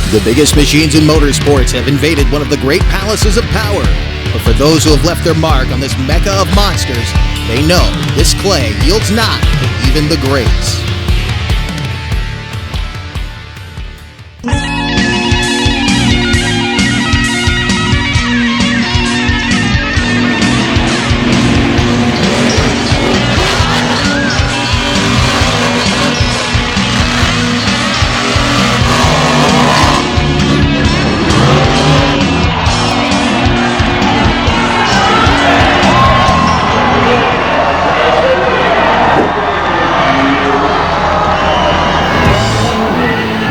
The biggest machines in motorsports have invaded one of the great palaces of power. But for those who have left their mark on this mecca of monsters, they know this clay yields not to even the greats.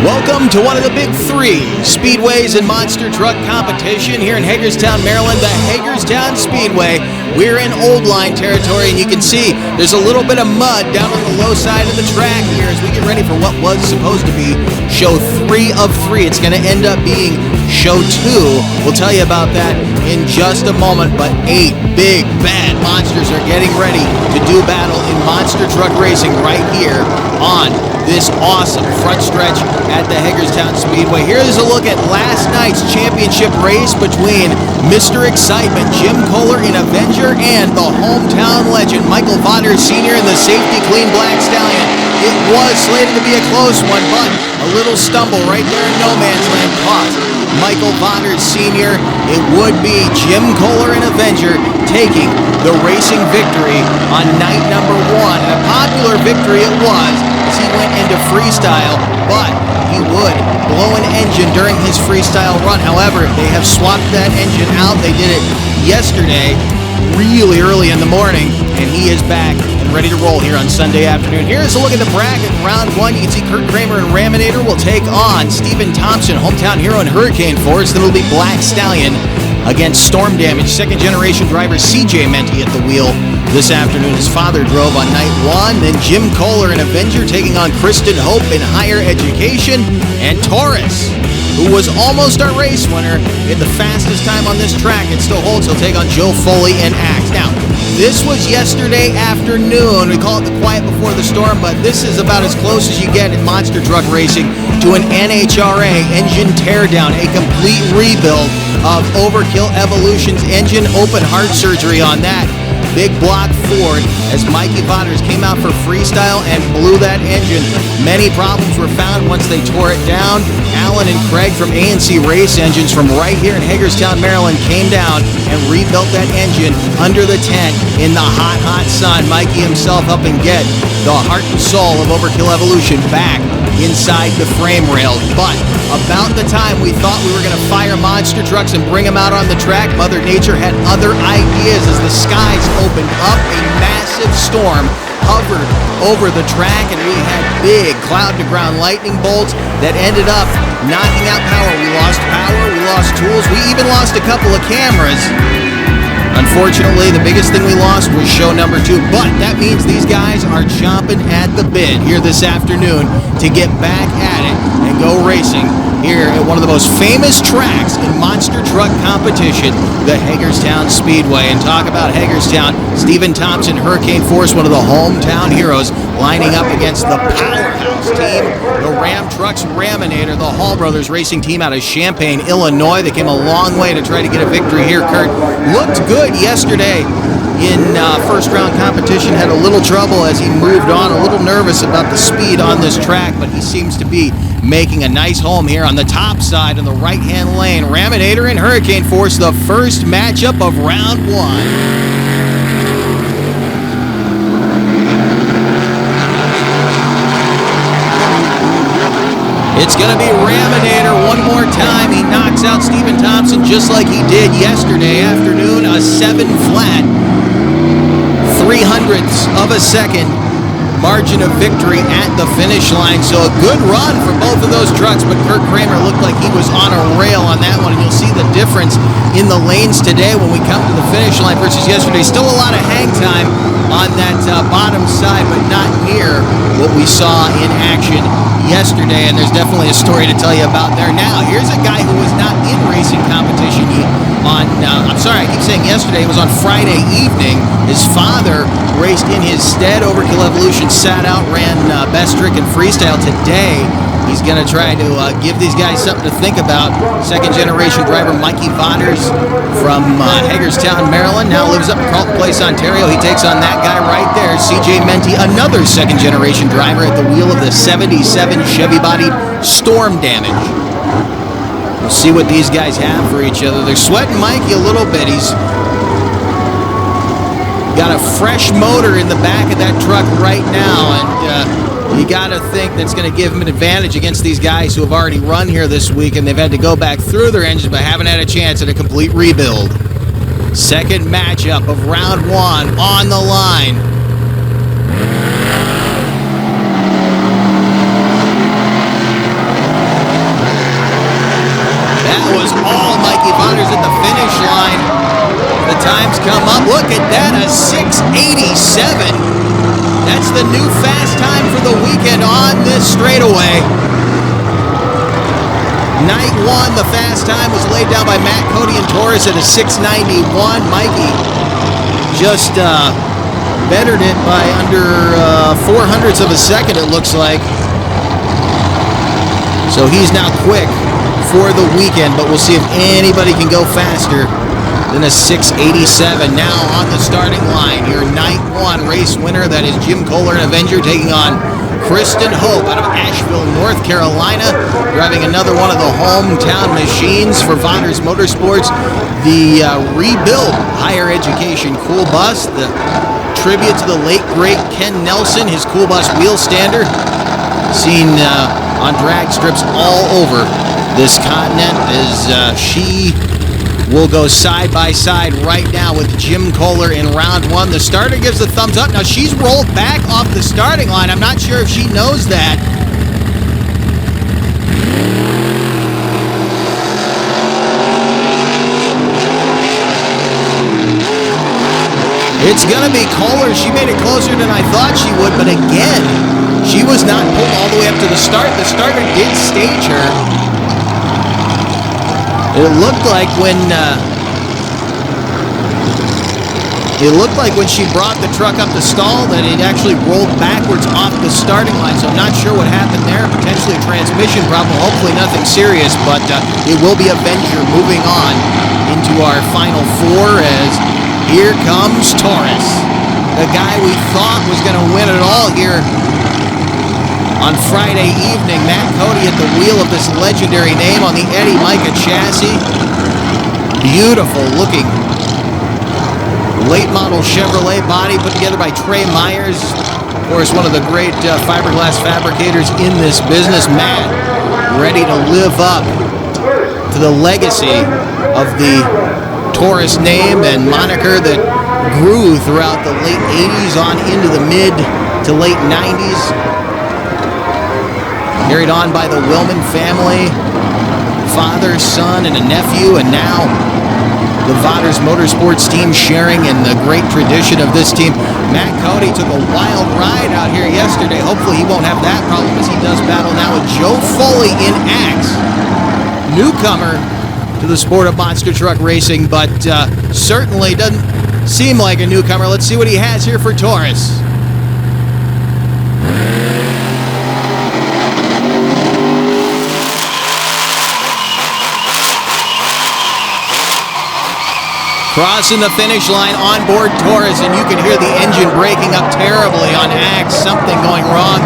Welcome to one of the big three speedways and monster truck competition here in Hagerstown, Maryland, the Hagerstown Speedway. We're in old line territory, and you can see there's a little bit of mud down on the low side of the track here as we get ready for what was supposed to be show 3 of 3. It's going to end up being show 2. We'll tell you about that in just a moment, but 8 big, bad monsters are getting ready to do battle in monster truck racing right here on this awesome front stretch at the Hagerstown Speedway. Here's a look at last night's championship race between Mr. Excitement, Jim Kohler in Avenger, and the hometown legend, Michael Vauders Sr. in the safety clean Black Stallion. It was slated to be a close one, but a little stumble right there in no man's land cost Michael Vauders Sr. It would be Jim Kohler in Avenger taking the racing victory on night number 1. And a popular victory it was as he went into freestyle, but he would blow an engine during his freestyle run. However, they have swapped that engine out. They did it yesterday, really early in the morning, and he is back and ready to roll here on Sunday afternoon. Here's a look at the bracket. Round 1, you can see Kurt Kramer and Raminator will take on Stephen Thompson, hometown hero in Hurricane Force. Then it'll be Black Stallion against Storm Damage, second generation driver CJ Menti at the wheel this afternoon. His father drove on night 1. Then Jim Kohler in Avenger taking on Kristen Hope in Higher Education, and Taurus, who was almost our race winner in the fastest time on this track, it still holds. He'll take on Joe Foley in Axe. Now, this was yesterday afternoon. We call it the quiet before the storm, but this is about as close as you get in monster truck racing to an NHRA engine teardown, a complete rebuild of Overkill Evolution's engine, open heart surgery on that big block Ford as Mikey Vauders came out for freestyle and blew that engine. Many problems were found once they tore it down. Alan and Craig from A&C Race Engines from right here in Hagerstown, Maryland came down and rebuilt that engine under the tent in the hot, hot sun. Mikey himself up and get the heart and soul of Overkill Evolution back inside the frame rail. But about the time we thought we were going to fire monster trucks and bring them out on the track, Mother Nature had other ideas as the skies opened up. A massive storm hovered over the track, and we had big cloud-to-ground lightning bolts that ended up knocking out power. We lost power, we lost tools, we even lost a couple of cameras. Unfortunately, the biggest thing we lost was show number 2, but that means these guys are chomping at the bit here this afternoon to get back at it and go racing here at one of the most famous tracks in monster truck competition, the Hagerstown Speedway. And talk about Hagerstown, Stephen Thompson, Hurricane Force, one of the hometown heroes, lining up against the powerhouse team, the Ram Trucks Raminator, the Hall Brothers racing team out of Champaign, Illinois. They came a long way to try to get a victory here. Kurt looked good yesterday in first round competition, had a little trouble as he moved on, a little nervous about the speed on this track, but he seems to be making a nice home here on the top side in the right hand lane. Raminator and Hurricane Force, the first matchup of round 1. It's going to be Raminator one more time. He knocks out Stephen Thompson just like he did yesterday afternoon. A 7-flat, 300ths of a second margin of victory at the finish line. So a good run for both of those trucks, but Kurt Kramer looked like he was on a rail on that one. And you'll see the difference in the lanes today when we come to the finish line versus yesterday. Still a lot of hang time on that bottom side, but not near what we saw in action yesterday, and there's definitely a story to tell you about there. Now, here's a guy who was not in racing competition I'm sorry, I keep saying yesterday, it was on Friday evening. His father raced in his stead. Overkill Evolution sat out, ran Best Trick and Freestyle today. He's going to try to give these guys something to think about. Second-generation driver Mikey Vauders from Hagerstown, Maryland, now lives up in Carlton Place, Ontario. He takes on that guy right there, CJ Menti, another second-generation driver at the wheel of the 77 Chevy-bodied Storm Damage. We'll see what these guys have for each other. They're sweating Mikey a little bit. He's got a fresh motor in the back of that truck right now, and you got to think that's going to give him an advantage against these guys who have already run here this week, and they've had to go back through their engines but haven't had a chance at a complete rebuild. Second matchup of round one on the line. That was all Mikey Vauders at the finish line. The times come up. Look at that, a 6:87. That's the new fast time for the weekend on this straightaway. Night one, the fast time was laid down by Matt Cody and Taurus at a 6:91. Mikey just bettered it by under 0.04 of a second, it looks like. So he's now quick for the weekend, but we'll see if anybody can go faster than a 6:87. Now on the starting line, your night one race winner, that is Jim Kohler and Avenger, taking on Kristen Hope out of Asheville, North Carolina, driving another one of the hometown machines for Vauders Motorsports, the rebuilt higher education cool bus, the tribute to the late great Ken Nelson, his cool bus wheel stander, seen on drag strips all over this continent, as she will go side by side right now with Jim Kohler in round one. The starter gives the thumbs up. Now she's rolled back off the starting line. I'm not sure if she knows that. It's gonna be Kohler. She made it closer than I thought she would, but again, she was not pulled all the way up to the start. The starter did stage her. It looked like when she brought the truck up to stall that it actually rolled backwards off the starting line. So I'm not sure what happened there. Potentially a transmission problem. Hopefully nothing serious, but it will be Avenger moving on into our final four, as here comes Taurus, the guy we thought was going to win it all here on Friday evening. Matt Cody at the wheel of this legendary name on the Eddie Micah chassis. Beautiful looking late model Chevrolet body put together by Trey Myers. Of course, one of the great fiberglass fabricators in this business. Matt ready to live up to the legacy of the Taurus name and moniker that grew throughout the late 80s on into the mid to late 90s. Carried on by the Willman family, father, son, and a nephew, and now the Vauders Motorsports team sharing in the great tradition of this team. Matt Cody took a wild ride out here yesterday. Hopefully he won't have that problem as he does battle now with Joe Foley in Axe. Newcomer to the sport of monster truck racing, but certainly doesn't seem like a newcomer. Let's see what he has here for Taurus. Crossing the finish line on board Taurus, and you can hear the engine breaking up terribly on Axe. Something going wrong.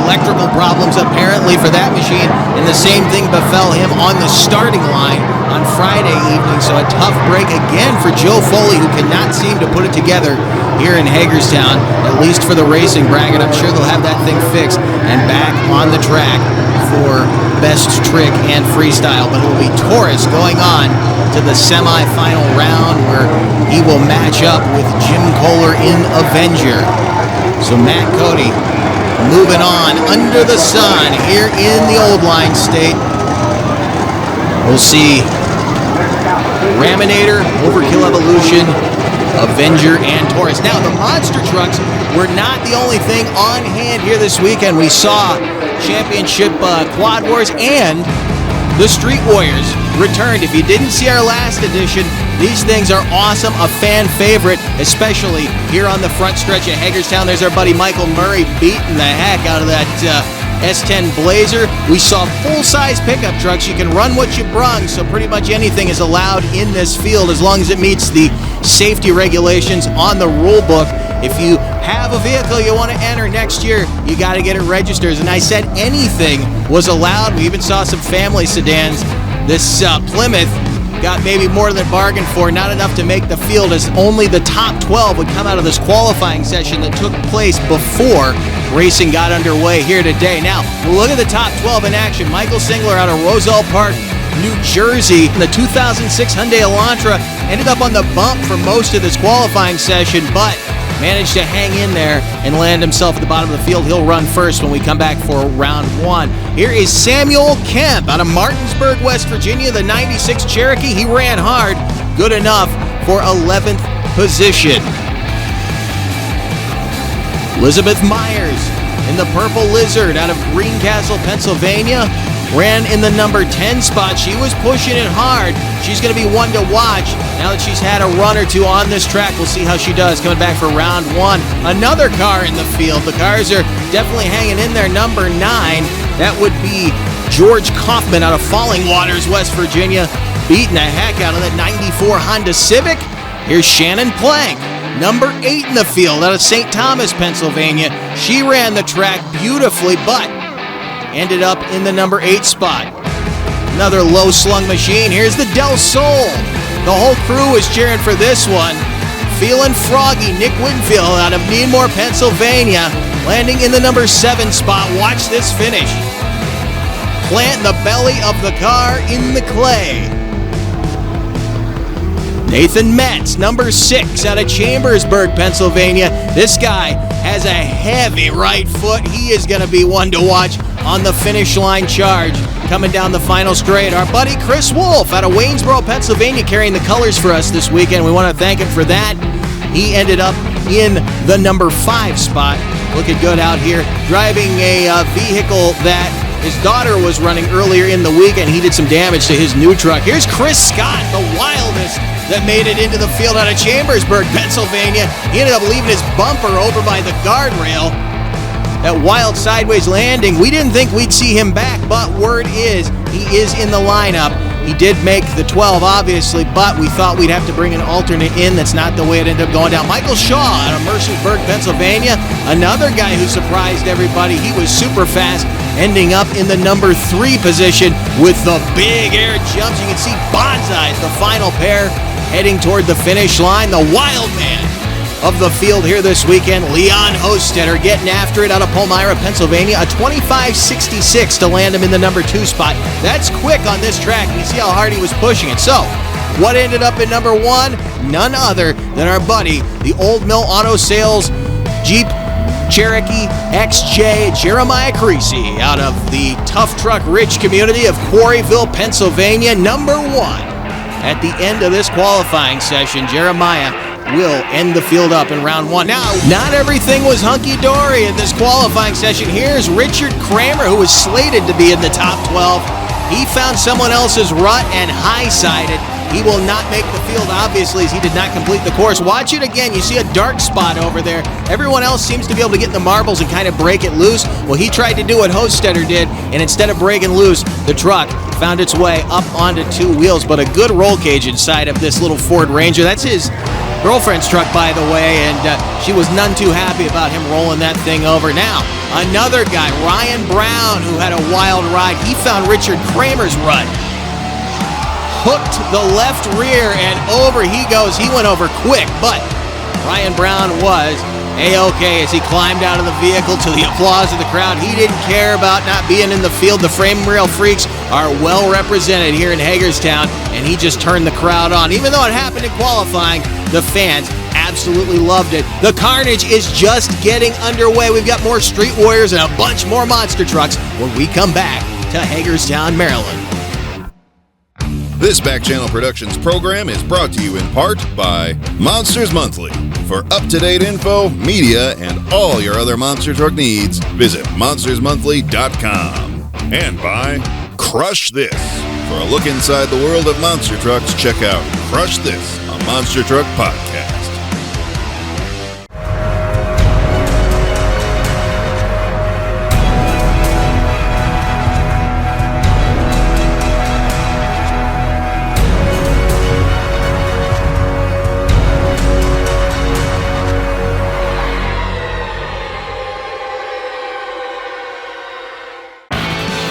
Electrical problems apparently for that machine, and the same thing befell him on the starting line on Friday evening. So a tough break again for Joe Foley, who cannot seem to put it together here in Hagerstown, at least for the racing bracket. I'm sure they'll have that thing fixed and back on the track for Best Trick and Freestyle. But it will be Taurus going on to the semi-final round, where he will match up with Jim Kohler in Avenger. So Matt Cody moving on under the sun here in the Old Line State. We'll see Raminator, Overkill Evolution, Avenger, and Taurus. Now, the monster trucks were not the only thing on hand here this weekend. We saw championship Quad Wars and the Street Warriors returned. If you didn't see our last edition, these things are awesome, a fan favorite, especially here on the front stretch of Hagerstown. There's our buddy Michael Murray beating the heck out of that S10 Blazer. We saw full-size pickup trucks. You can run what you brung, so pretty much anything is allowed in this field as long as it meets the safety regulations on the rule book. If you have a vehicle you want to enter next year, you got to get it registered. And I said anything was allowed. We even saw some family sedans. This Plymouth got maybe more than bargained for, not enough to make the field, as only the top 12 would come out of this qualifying session that took place before racing got underway here today. Now, look at the top 12 in action. Michael Singler out of Roselle Park, New Jersey. The 2006 Hyundai Elantra ended up on the bump for most of this qualifying session, but managed to hang in there and land himself at the bottom of the field. He'll run first when we come back for round one. Here is Samuel Kemp out of Martinsburg, West Virginia, the 96 Cherokee. He ran hard, good enough for 11th position. Elizabeth Myers in the Purple Lizard out of Greencastle, Pennsylvania, ran in the number 10 spot. She was pushing it hard. She's going to be one to watch now that she's had a run or two on this track. We'll see how she does coming back for round one. Another car in the field. The cars are definitely hanging in there. Number 9, that would be George Kaufman out of Falling Waters, West Virginia, beating the heck out of that 94 Honda Civic. Here's Shannon Plank, number 8 in the field out of St. Thomas, Pennsylvania. She ran the track beautifully, but ended up in the number 8 spot. Another low-slung machine. Here's the Del Sol. The whole crew is cheering for this one. Feeling froggy, Nick Winfield out of Needmore, Pennsylvania, landing in the number 7 spot. Watch this finish. Plant the belly of the car in the clay. Nathan Metz, number 6 out of Chambersburg, Pennsylvania. This guy has a heavy right foot. He is going to be one to watch on the finish line charge coming down the final straight. Our buddy Chris Wolf out of Waynesboro, Pennsylvania, carrying the colors for us this weekend. We want to thank him for that. He ended up in the number 5 spot. Looking good out here, driving a vehicle that his daughter was running earlier in the week, and he did some damage to his new truck. Here's Chris Scott, the wildest that made it into the field out of Chambersburg, Pennsylvania. He ended up leaving his bumper over by the guardrail. That wild sideways landing, we didn't think we'd see him back, but word is he is in the lineup. He did make the 12, obviously, but we thought we'd have to bring an alternate in. That's not the way it ended up going down. Michael Shaw out of Mercersburg, Pennsylvania, another guy who surprised everybody. He was super fast, ending up in the number 3 position with the big air jumps. You can see Bonsai's the final pair heading toward the finish line. The wild man of the field here this weekend, Leon Hostetter, getting after it out of Palmyra, Pennsylvania. A 25.66 to land him in the number 2 spot. That's quick on this track. You see how hard he was pushing it. So, what ended up in number 1? None other than our buddy, the Old Mill Auto Sales Jeep Cherokee XJ, Jeremiah Creasy, out of the Tough Truck Ridge community of Quarryville, Pennsylvania. Number 1 at the end of this qualifying session. Jeremiah will end the field up in round 1. Now, not everything was hunky-dory in this qualifying session. Here's Richard Kramer, who was slated to be in the top 12. He found someone else's rut and high-sided. He will not make the field, obviously, as he did not complete the course. Watch it again. You see a dark spot over there. Everyone else seems to be able to get in the marbles and kind of break it loose. Well, he tried to do what Hostetter did, and instead of breaking loose, the truck found its way up onto 2 wheels, but a good roll cage inside of this little Ford Ranger. That's his girlfriend's truck, by the way, and she was none too happy about him rolling that thing over. Now, another guy, Ryan Brown, who had a wild ride. He found Richard Kramer's rut. Hooked the left rear, and over he goes. He went over quick, but Ryan Brown was A-OK as he climbed out of the vehicle to the applause of the crowd. He didn't care about not being in the field. The frame rail freaks are well represented here in Hagerstown, and he just turned the crowd on. Even though it happened in qualifying, the fans absolutely loved it. The carnage is just getting underway. We've got more Street Warriors and a bunch more monster trucks when we come back to Hagerstown, Maryland. This Back Channel Productions program is brought to you in part by Monsters Monthly. For up-to-date info, media, and all your other monster truck needs, visit monstersmonthly.com. And by Crush This. For a look inside the world of monster trucks, check out Crush This, a Monster Truck podcast.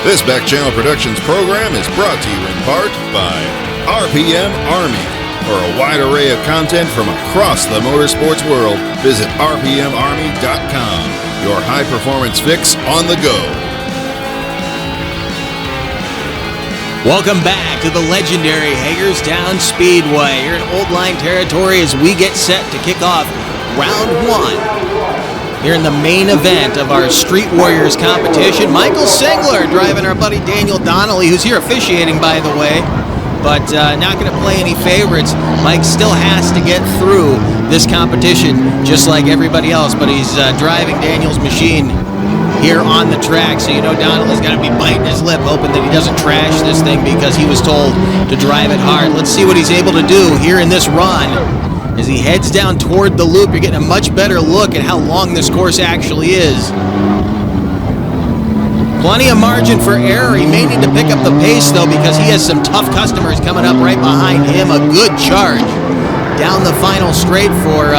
This Back Channel Productions program is brought to you in part by RPM Army. For a wide array of content from across the motorsports world, visit rpmarmy.com. Your high-performance fix on the go. Welcome back to the legendary Hagerstown Speedway. You're in Old Line territory as we get set to kick off round one. Here in the main event of our Street Warriors competition, Michael Singler driving our buddy Daniel Donnelly, who's here officiating, by the way, but not going to play any favorites. Mike still has to get through this competition just like everybody else, but he's driving Daniel's machine here on the track, so you know Donnelly's got to be biting his lip, hoping that he doesn't trash this thing because he was told to drive it hard. Let's see what he's able to do here in this run. As he heads down toward the loop, you're getting a much better look at how long this course actually is. Plenty of margin for error. He may need to pick up the pace, though, because he has some tough customers coming up right behind him. A good charge down the final straight for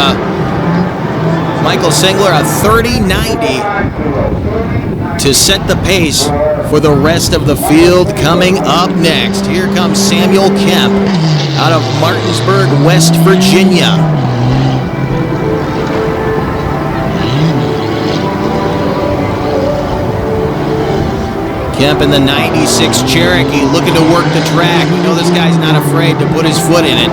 Michael Singler, a 30.90 to set the pace for the rest of the field. Coming up next, here comes Samuel Kemp out of Martinsburg, West Virginia. Kemp in the 96 Cherokee looking to work the track. We know this guy's not afraid to put his foot in it.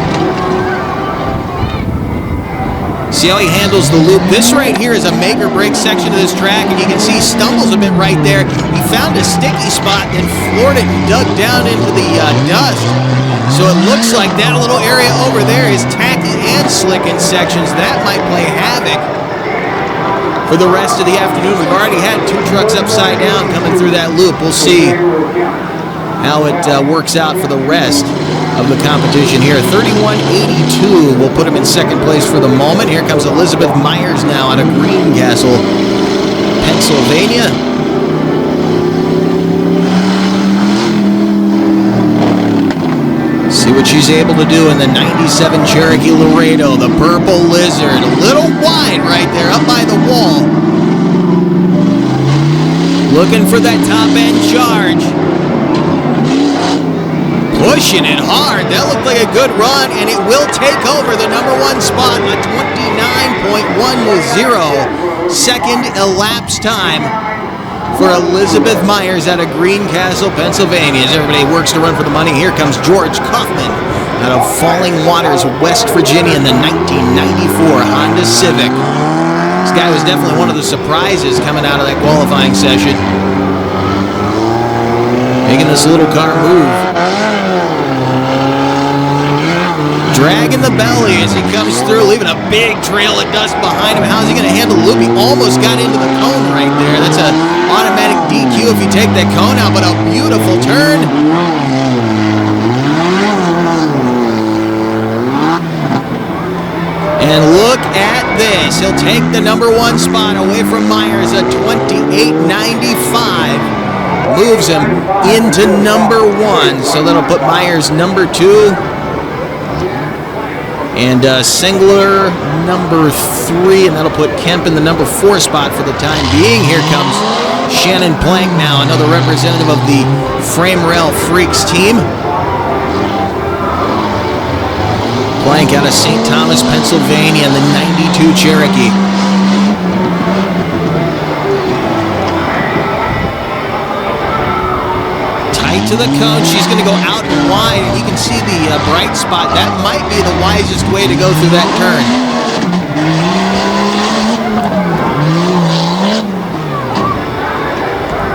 See how he handles the loop. This right here is a make or break section of this track, and you can see he stumbles a bit right there. He found a sticky spot and floored it and dug down into the dust. So it looks like that little area over there is tacky and slick in sections. That might play havoc for the rest of the afternoon. We've already had two trucks upside down coming through that loop. We'll see how it works out for the rest of the competition here. 31.82 will put him in second place for the moment. Here comes Elizabeth Myers now out of Greencastle, Pennsylvania. See what she's able to do in the 97 Cherokee Laredo, the Purple Lizard. A little wide right there up by the wall. Looking for that top end charge. Pushing it hard. That looked like a good run, and it will take over the number one spot. A 29.10 second elapsed time for Elizabeth Myers out of Greencastle, Pennsylvania. As everybody works to run for the money, here comes George Kaufman out of Falling Waters, West Virginia in the 1994 Honda Civic. This guy was definitely one of the surprises coming out of that qualifying session. Making this little car move. Dragging the belly as he comes through, leaving a big trail of dust behind him. How's he going to handle the loop? He almost got into the cone right there. That's an automatic DQ if you take that cone out, but a beautiful turn. And look at this. He'll take the number one spot away from Myers at 28.95. Moves him into number one. So that'll put Myers number two. And Singler number three, and that'll put Kemp in the number four spot for the time being. Here comes Shannon Plank now, another representative of the Frame Rail Freaks team. Plank out of St. Thomas, Pennsylvania in the 92 Cherokee. To the cone, she's going to go out and wide, and you can see the bright spot. That might be the wisest way to go through that turn.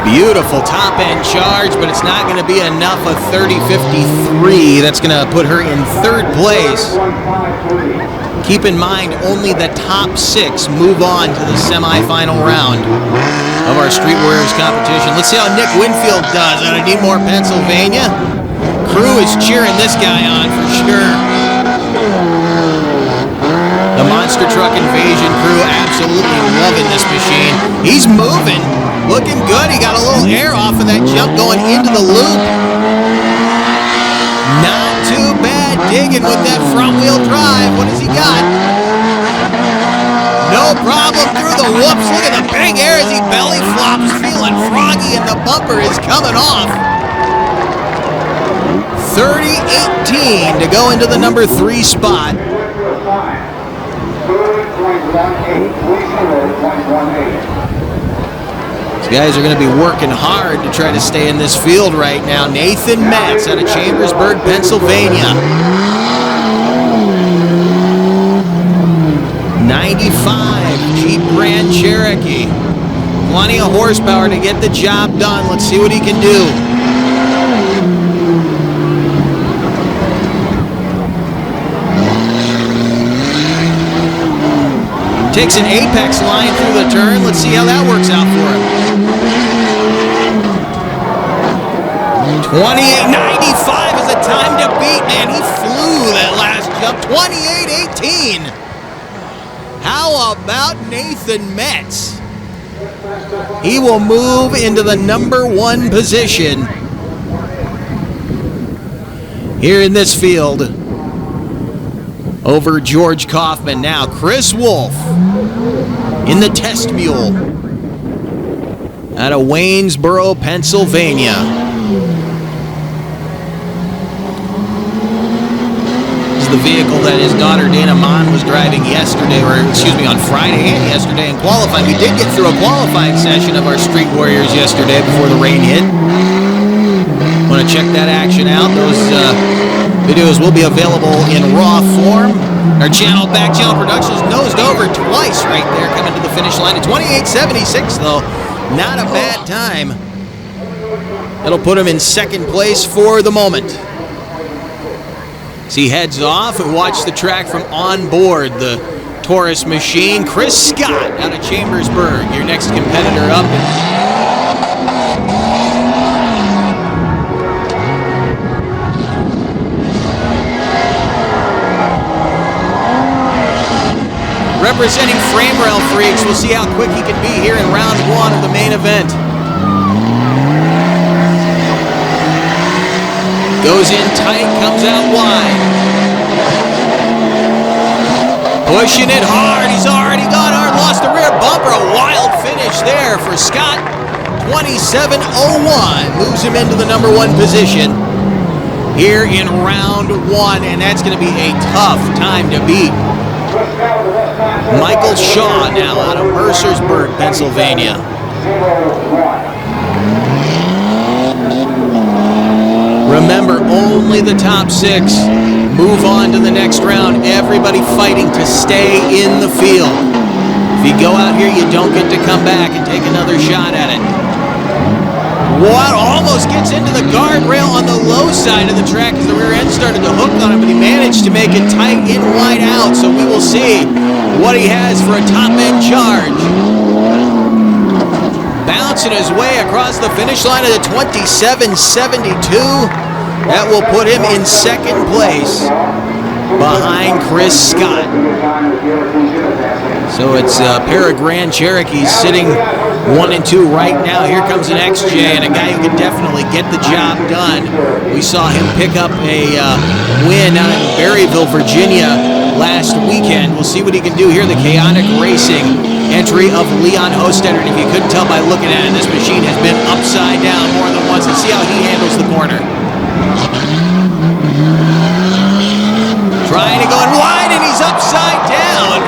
Beautiful top-end charge, but it's not going to be enough. A 30.53. That's going to put her in third place. Keep in mind, only the top 6 move on to the semifinal round of our Street Warriors competition. Let's see how Nick Winfield does out of Needmore, Pennsylvania. Crew is cheering this guy on for sure. The Monster Truck Invasion crew absolutely loving this machine. He's moving, looking good. He got a little air off of that jump going into the loop. Not too bad digging with that front wheel drive. What has he got? No problem through the whoops. Look at the big air as he belly flops, feeling froggy, and the bumper is coming off. 30.18 to go into the number 3 spot. These guys are going to be working hard to try to stay in this field right now. Nathan Metz out of Chambersburg, Pennsylvania. 95 Jeep Grand Cherokee. Plenty of horsepower to get the job done. Let's see what he can do. Takes an apex line through the turn. Let's see how that works out for him. 28.95 is the time to beat, man. He flew that last jump. 28.18. How about Nathan Metz? He will move into the number 1 position here in this field over George Kaufman. Now Chris Wolf in the Test Mule out of Waynesboro, Pennsylvania. This is the vehicle that his daughter Dana Mon was driving yesterday, or excuse me, on Friday and yesterday in qualifying. We did get through a qualifying session of our Street Warriors yesterday before the rain hit. Want to check that action out? Those videos will be available in raw form. Our channel, Back Channel Productions, nosed over twice right there, coming to the finish line at 28.76, though. Not a bad time. That'll put him in second place for the moment. As he heads off and watch the track from on board the Taurus machine. Chris Scott out of Chambersburg, your next competitor up. Representing Frame Rail Freaks, we'll see how quick he can be here in round 1 of the main event. Goes in tight, comes out wide. Pushing it hard, he's already gone hard, lost the rear bumper. A wild finish there for Scott. 27.01 moves him into the number 1 position here in round 1, and that's going to be a tough time to beat. Michael Shaw now out of Mercersburg, Pennsylvania. Remember, only the top 6 move on to the next round. Everybody fighting to stay in the field. If you go out here, you don't get to come back and take another shot at it. What almost gets into the guardrail on the low side of the track as the rear end started to hook on him, but he managed to make it tight in wide out. So we will see what he has for a top end charge. Bouncing his way across the finish line at a 27.72. That will put him in second place behind Chris Scott. So it's a pair of Grand Cherokees sitting 1 and 2 right now. Here comes an XJ and a guy who can definitely get the job done. We saw him pick up a win out in Berryville, Virginia last weekend. We'll see what he can do here. The Chaotic Racing entry of Leon Hostetter. And if you couldn't tell by looking at it, this machine has been upside down more than once. Let's see how he handles the corner. Trying to go in wide, and he's upside down.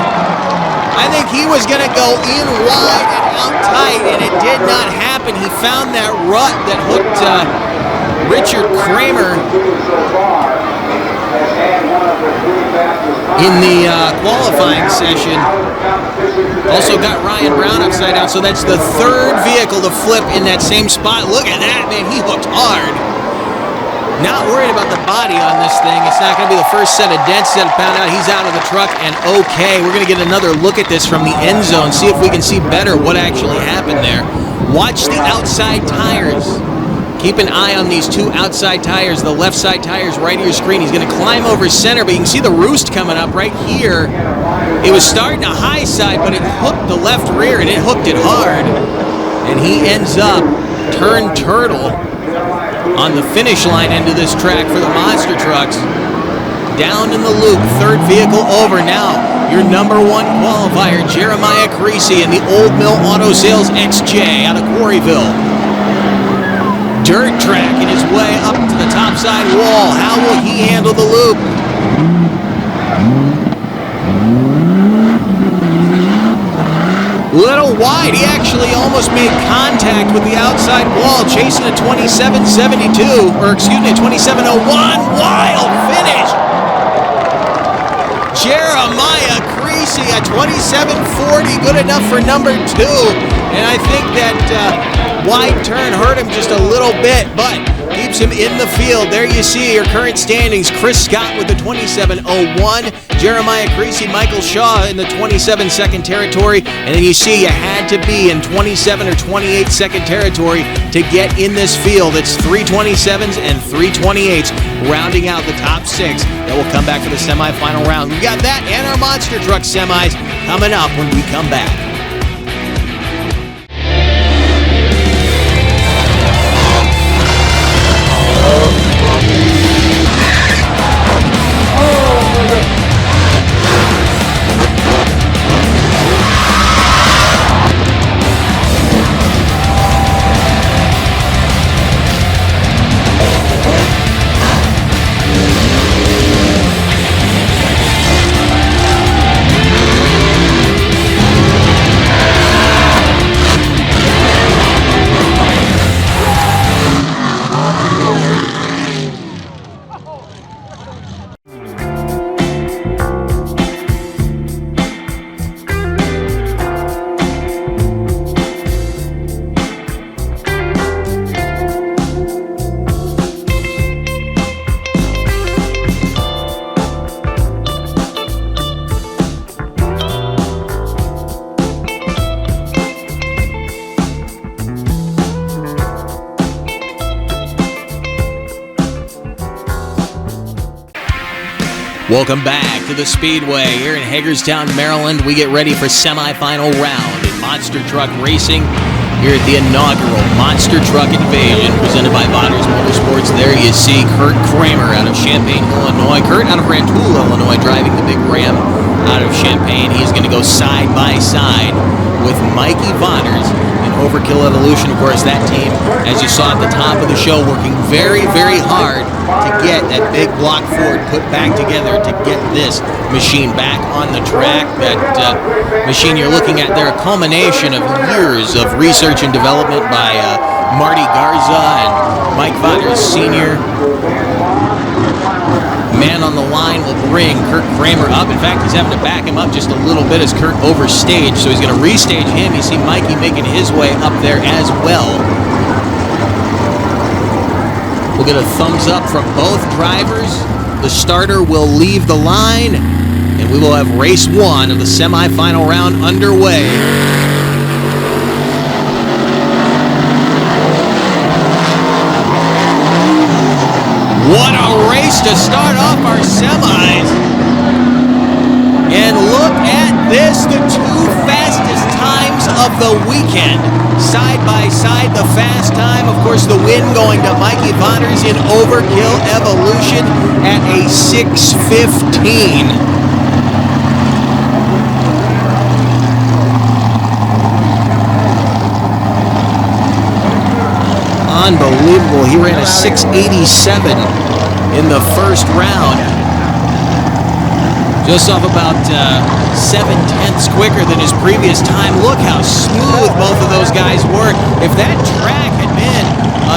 I think he was going to go in wide and out tight, and it did not happen. He found that rut that hooked Richard Kramer in the qualifying session. Also got Ryan Brown upside down, so that's the third vehicle to flip in that same spot. Look at that, man, he hooked hard. Not worried about the body on this thing. It's not going to be the first set of dents that found out he's out of the truck and okay. We're going to get another look at this from the end zone, see if we can see better what actually happened there. Watch the outside tires. Keep an eye on these two outside tires, the left side tires right of your screen. He's going to climb over center, but you can see the roost coming up right here. It was starting a high side, but it hooked the left rear, and it hooked it hard. And he ends up turned turtle on the finish line end of this track for the monster trucks. Down in the loop, third vehicle over now. Your number one qualifier, Jeremiah Creasy in the Old Mill Auto Sales XJ out of Quarryville. Dirt tracking his way up to the topside wall. How will he handle the loop? Little wide. He actually almost made contact with the outside wall, chasing a 27.72, or excuse me, 27.01. Wild finish. Jeremiah Creasy at 27.40, good enough for number 2. And I think that wide turn hurt him just a little bit, but keeps him in the field. There you see your current standings. Chris Scott with the 27.01. Jeremiah Creasy, Michael Shaw in the 27-second territory. And then you see you had to be in 27 or 28-second territory to get in this field. It's 327s and 328s rounding out the top 6 that will come back for the semifinal round. We got that and our monster truck semis coming up when we come back. Welcome back to the Speedway here in Hagerstown, Maryland. We get ready for semifinal round in monster truck racing here at the inaugural Monster Truck Invasion presented by Botters Motorsports. There you see Kurt Kramer out of Champaign, Illinois. Kurt out of Rantoul, Illinois, driving the big Ram out of Champaign. He's going to go side by side with Mikey Botters in Overkill Evolution. Of course, that team, as you saw at the top of the show, working very, very hard to get that big block Ford put back together to get this machine back on the track. That machine you're looking at there, a culmination of years of research and development by Marty Garza and Mike Botters Sr. Man on the line will bring Kurt Kramer up. In fact, he's having to back him up just a little bit as Kurt overstaged, so he's going to restage him. You see Mikey making his way up there as well. We'll get a thumbs up from both drivers. The starter will leave the line, and we will have race 1 of the semifinal round underway. What a race to start off our semis. And look at this, the 2 fastest times of the weekend. Side by side, the fast time, of course, the win going to Mikey Botters in Overkill Evolution at a 6:15. Unbelievable. He ran a 6:87 in the first round. Just off about 7/10 quicker than his previous time. Look how smooth both of those guys were. If that track had been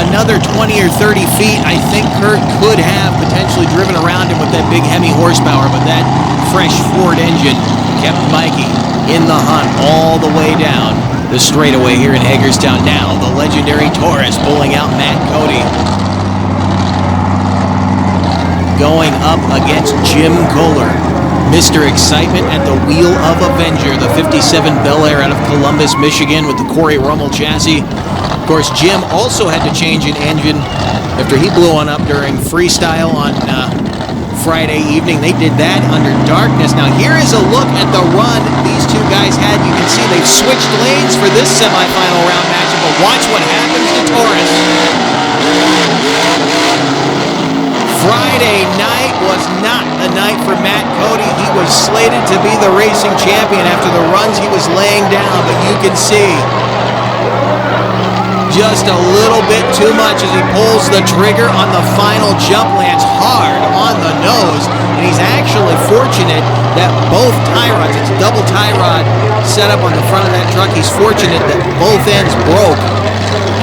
another 20 or 30 feet, I think Kurt could have potentially driven around him with that big Hemi horsepower, but that fresh Ford engine kept Mikey in the hunt all the way down the straightaway here in Hagerstown. Now the legendary Taurus pulling out Matt Cody, going up against Jim Kohler. Mr. Excitement at the wheel of Avenger, the 57 Bel Air out of Columbus, Michigan with the Corey Rummel chassis. Of course, Jim also had to change an engine after he blew one up during Freestyle on Friday evening. They did that under darkness. Now here is a look at the run these two guys had. You can see they've switched lanes for this semifinal round matchup, but watch what happens to Taurus. Friday night was not the night for Matt Cody. He was slated to be the racing champion after the runs he was laying down, but you can see just a little bit too much as he pulls the trigger on the final jump, lands hard on the nose, and he's actually fortunate that both tie rods, it's a double tie rod set up on the front of that truck, he's fortunate that both ends broke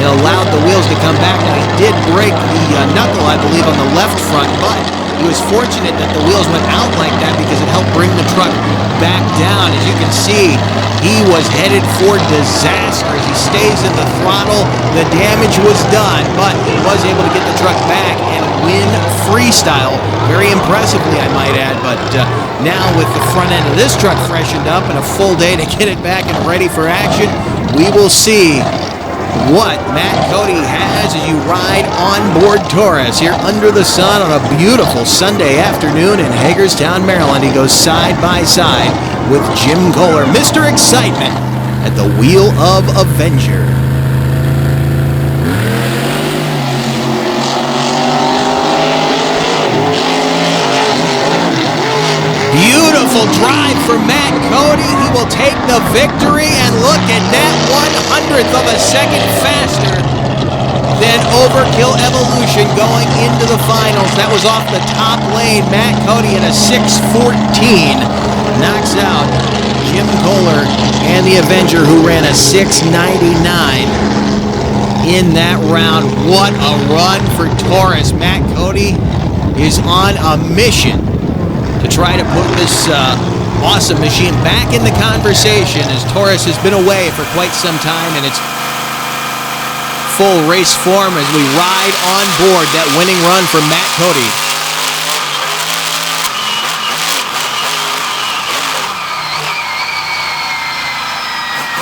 and allowed the wheels to come back. Now he did break the knuckle, I believe, on the left front, but he was fortunate that the wheels went out like that because it helped bring the truck back down. As you can see, he was headed for disaster as he stays in the throttle. The damage was done, but he was able to get the truck back and win Freestyle very impressively, I might add. But now with the front end of this truck freshened up and a full day to get it back and ready for action, we will see what Matt Cody has as you ride on board Taurus here under the sun on a beautiful Sunday afternoon in Hagerstown, Maryland. He goes side by side with Jim Kohler, Mr. Excitement, at the wheel of Avenger. Beautiful drive for Matt Cody. He will take the victory, and look at that, 1/100th of a second faster than Overkill Evolution going into the finals. That was off the top lane. Matt Cody in a 6:14 knocks out Jim Kohler and the Avenger, who ran a 6:99 in that round. What a run for Taurus. Matt Cody is on a mission to try to put this awesome machine back in the conversation, as Taurus has been away for quite some time in its full race form, as we ride on board that winning run for Matt Cody.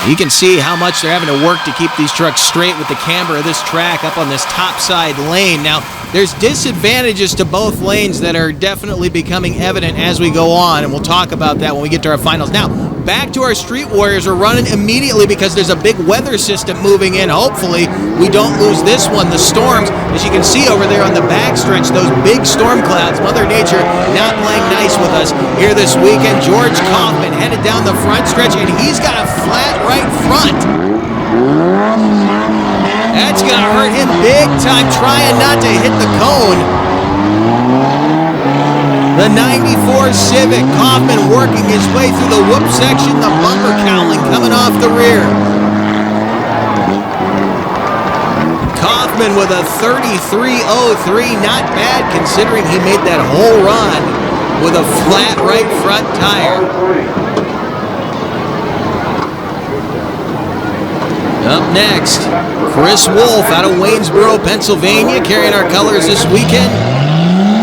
You can see how much they're having to work to keep these trucks straight with the camber of this track up on this top side lane. Now, there's disadvantages to both lanes that are definitely becoming evident as we go on, and we'll talk about that when we get to our finals. Now, back to our Street Warriors. We're running immediately because there's a big weather system moving in. Hopefully, we don't lose this one. The storms, as you can see over there on the backstretch, those big storm clouds, Mother Nature not playing nice with us here this weekend. George Kaufman headed down the front stretch, and he's got a flat right front. That's going to hurt him big time, trying not to hit the cone. The 94 Civic, Kaufman working his way through the whoop section, the bumper cowling coming off the rear. Kaufman with a 33.03, not bad considering he made that whole run with a flat right front tire. Up next, Chris Wolf out of Waynesboro, Pennsylvania, carrying our colors this weekend.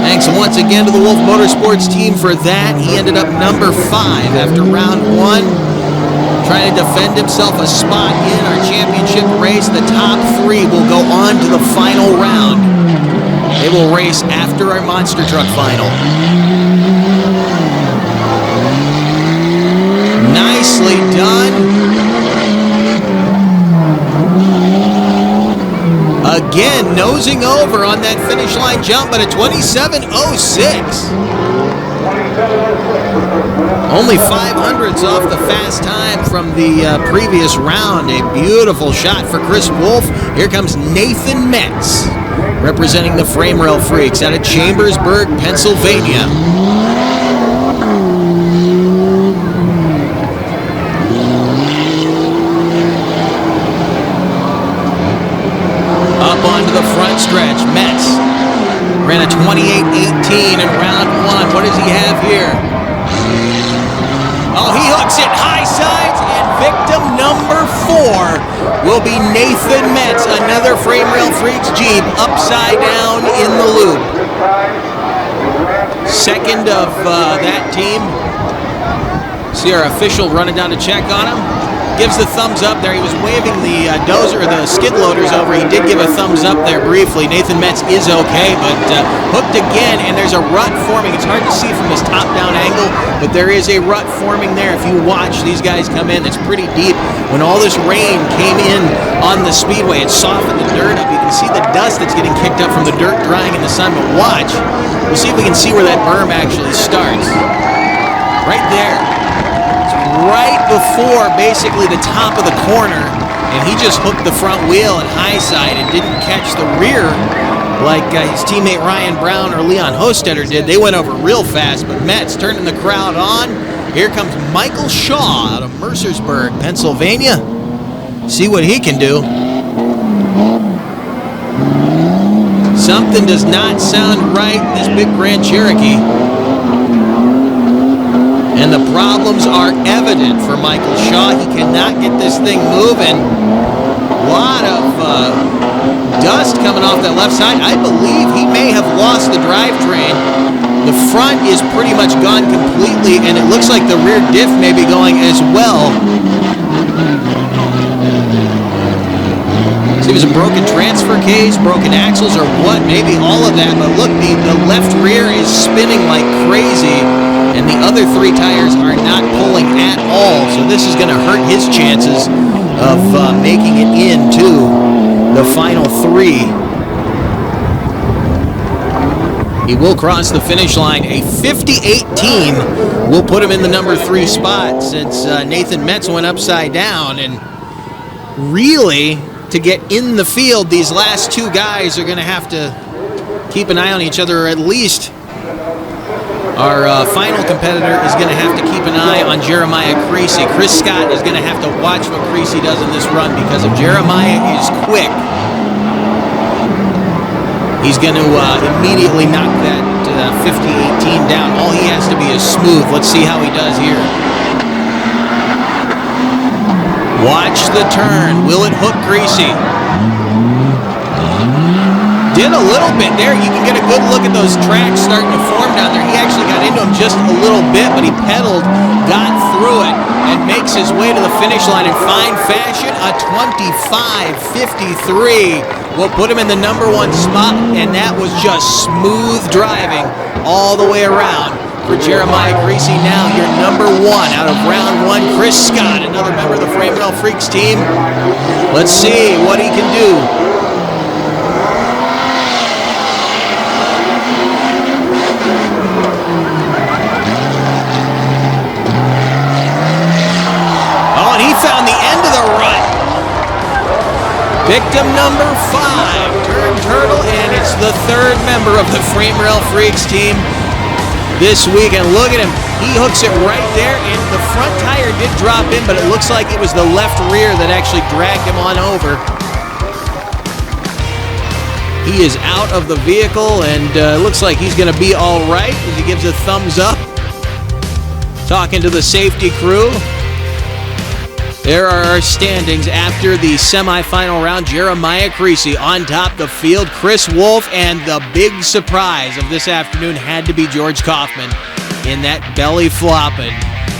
Thanks once again to the Wolf Motorsports team for that. He ended up number 5 after round 1, trying to defend himself a spot in our championship race. The top 3 will go on to the final round. They will race after our monster truck final. Nicely done. Again, nosing over on that finish line jump, but a 27.06. Only 500ths off the fast time from the previous round. A beautiful shot for Chris Wolf. Here comes Nathan Metz, representing the Frame Rail Freaks out of Chambersburg, Pennsylvania. front stretch. Metz ran a 28-18 in round one. What does he have here? Oh, he hooks it high sides, and victim number 4 will be Nathan Metz, another Frame Rail Freaks Jeep, upside down in the loop. Second of that team. See our official running down to check on him. Gives the thumbs up there. He was waving the dozer, the skid loaders over. He did give a thumbs up there briefly. Nathan Metz is okay, but hooked again, and there's a rut forming. It's hard to see from this top-down angle, but there is a rut forming there. If you watch these guys come in, it's pretty deep. When all this rain came in on the speedway, it softened the dirt up. You can see the dust that's getting kicked up from the dirt drying in the sun, but watch. We'll see if we can see where that berm actually starts. Right there. Right before basically the top of the corner, and he just hooked the front wheel at high side and didn't catch the rear like his teammate Ryan Brown or Leon Hostetter did. They went over real fast, but Metz turning the crowd on. Here comes Michael Shaw out of Mercersburg, Pennsylvania. See what he can do. Something does not sound right in this big Grand Cherokee. And the problems are evident for Michael Shaw. He cannot get this thing moving. A lot of dust coming off that left side. I believe he may have lost the drivetrain. The front is pretty much gone completely, and it looks like the rear diff may be going as well. See if it was a broken transfer case, broken axles, or what? Maybe all of that. But look, the left rear is spinning like crazy. And the other 3 tires are not pulling at all, so this is going to hurt his chances of making it into the final 3. He will cross the finish line. A 50-18 will put him in the number 3 spot, since Nathan Metz went upside down. And really, to get in the field, these last 2 guys are going to have to keep an eye on each other, or at least our final competitor is going to have to keep an eye on Jeremiah Creasy. Chris Scott is going to have to watch what Creasy does in this run, because if Jeremiah is quick, he's going to immediately knock that 50-18 down. All he has to be is smooth. Let's see how he does here. Watch the turn. Will it hook Creasy? Did a little bit there. You can get a good look at those tracks starting to form down there. He actually got into them just a little bit, but he pedaled, got through it, and makes his way to the finish line in fine fashion. A 25-53 will put him in the number 1 spot, and that was just smooth driving all the way around for Jeremiah Creasy. Now your number 1 out of round 1, Chris Scott, another member of the Frame Rail Freaks team. Let's see what he can do. Found the end of the run. Victim number 5, Turtle, and it's the 3rd member of the Frame Rail Freaks team this week. And look at him. He hooks it right there, and the front tire did drop in, but it looks like it was the left rear that actually dragged him on over. He is out of the vehicle, and looks like he's going to be all right as he gives a thumbs up. Talking to the safety crew. There are our standings after the semifinal round. Jeremiah Creasy on top of the field. Chris Wolf, and the big surprise of this afternoon had to be George Kaufman in that belly flopping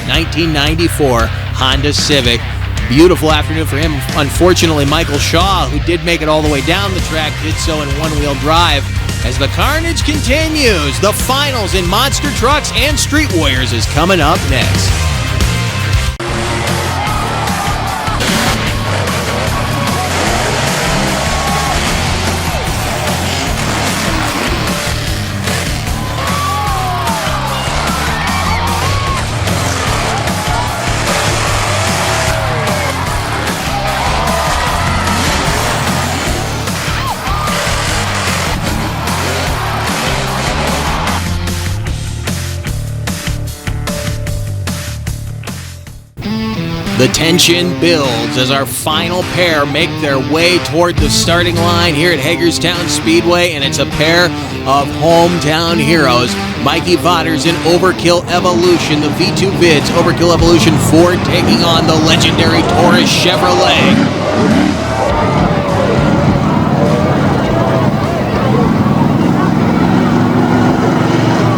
1994 Honda Civic. Beautiful afternoon for him. Unfortunately, Michael Shaw, who did make it all the way down the track, did so in one-wheel drive. As the carnage continues, the finals in Monster Trucks and Street Warriors is coming up next. The tension builds as our final pair make their way toward the starting line here at Hagerstown Speedway, and it's a pair of hometown heroes. Mikey Vaughters in Overkill Evolution, the V2 Vids Overkill Evolution Ford taking on the legendary Taurus Chevrolet.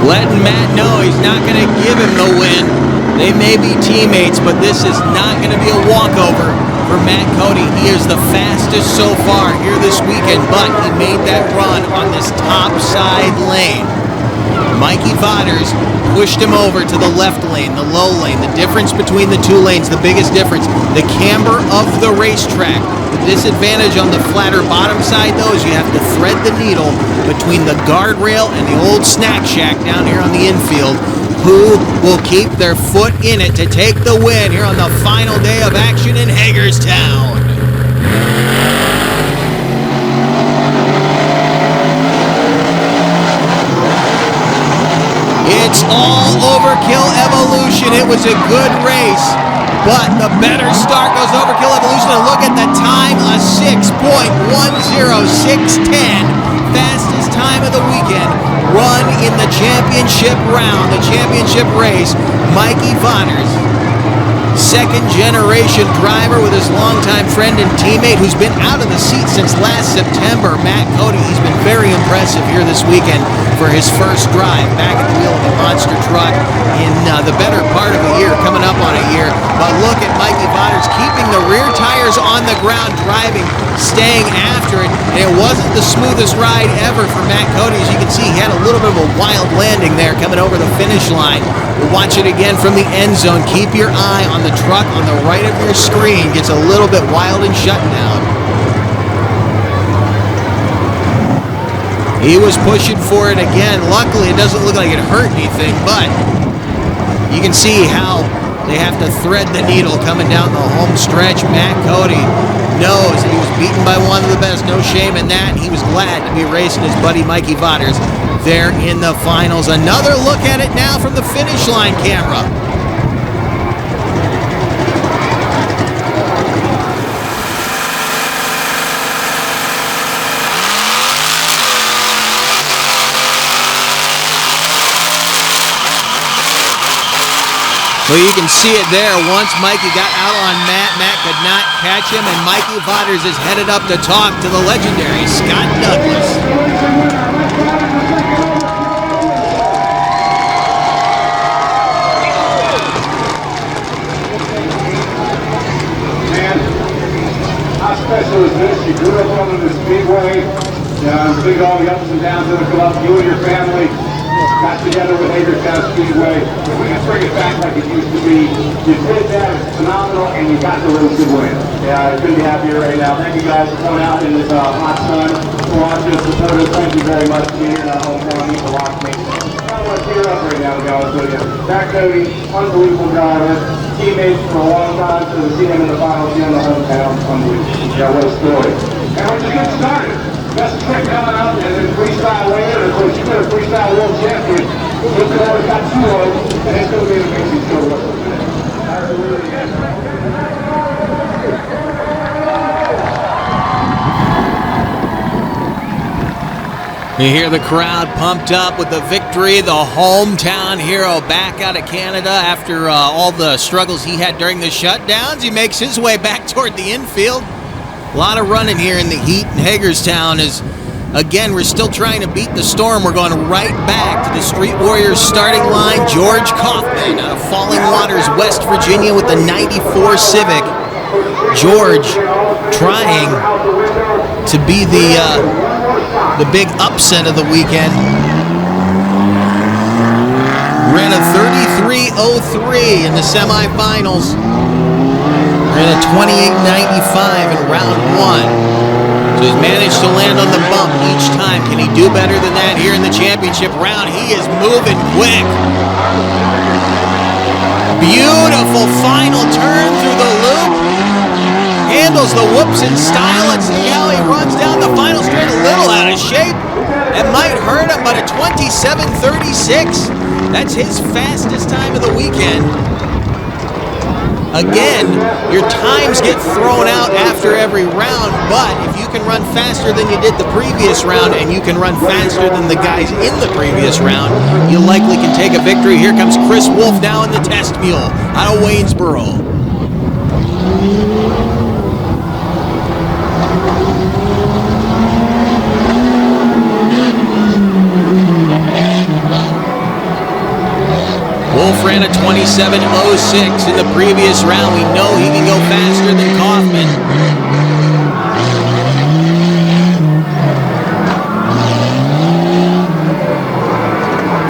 Letting Matt know he's not going to give him the win. They may be teammates, but this is not going to be a walkover for Matt Cody. He is the fastest so far here this weekend, but he made that run on this top side lane. Mikey Vaughters pushed him over to the left lane, the low lane. The difference between the two lanes, the biggest difference, the camber of the racetrack. The disadvantage on the flatter bottom side, though, is you have to thread the needle between the guardrail and the old snack shack down here on the infield. Who will keep their foot in it to take the win here on the final day of action in Hagerstown? It's all Overkill Evolution. It was a good race, but the better start goes Overkill Evolution. And look at the time, a 6.10610. Fastest time of the weekend. Run in the championship round, the championship race. Mikey Vaughters, second generation driver with his longtime friend and teammate who's been out of the seat since last September, Matt Cody. He's been very impressive here this weekend for his first drive back at the wheel of a monster truck in the better part of a year, coming up on a year. But look at Mikey Vaughters keeping the rear tires on the ground, driving, staying after it. And it wasn't the smoothest ride ever for Matt Cody. As you can see, he had a little bit of a wild landing there coming over the finish line. We'll watch it again from the end zone. Keep your eye on the truck on the right of your screen. Gets a little bit wild and shut down. He was pushing for it again. Luckily, it doesn't look like it hurt anything, but you can see how they have to thread the needle coming down the home stretch. Matt Cody knows that he was beaten by one of the best. No shame in that. He was glad to be racing his buddy Mikey Vaughters there in the finals. Another look at it now from the finish line camera. Well, you can see it there. Once Mikey got out on Matt, Matt could not catch him, and Mikey Vaughters is headed up to talk to the legendary Scott Douglas. Man, how special is this? You grew up on the Speedway. Think all the ups and downs that have come up. You and your family got together with Hagerstown Speedway. If we can bring it back like it used to be, you did that, it's phenomenal, and you got the really good win. Yeah, I couldn't be happier right now. Thank you guys for coming out in this hot sun, for watching us, support us. Thank you very much for being here in our hometown. You can watch me. I want to tear up right now, to be honest with you. Matt Cody, unbelievable driver, teammates for a long time, so to see him in the finals here in the hometown, unbelievable. Yeah, what a story. And we're just getting started. Best trick coming out, and then freestyle later. Of course, you've been a freestyle world champion. Look at all we got 2 of them, and it's going to be an amazing show the rest of the day. Absolutely. You hear the crowd pumped up with the victory. The hometown hero back out of Canada after all the struggles he had during the shutdowns. He makes his way back toward the infield. A lot of running here in the heat in Hagerstown as, again, we're still trying to beat the storm. We're going right back to the Street Warriors starting line. George Kaufman out of Falling Waters, West Virginia with the 94 Civic. George trying to be the big upset of the weekend. Ran a 33.03 in the semifinals. Ran a 28.95 in round 1. So he's managed to land on the bump each time. Can he do better than that here in the championship round? He is moving quick. Beautiful final turn through the loop. Handles the whoops in style. Let's see how he runs down the final straight. A little out of shape. It might hurt him, but a 27.36. That's his fastest time of the weekend. Again, your times get thrown out after every round, but if you can run faster than you did the previous round and you can run faster than the guys in the previous round, you likely can take a victory. Here comes Chris Wolf now in the test mule out of Waynesboro. Wolf ran a 27.06 in the previous round. We know he can go faster than Kaufman.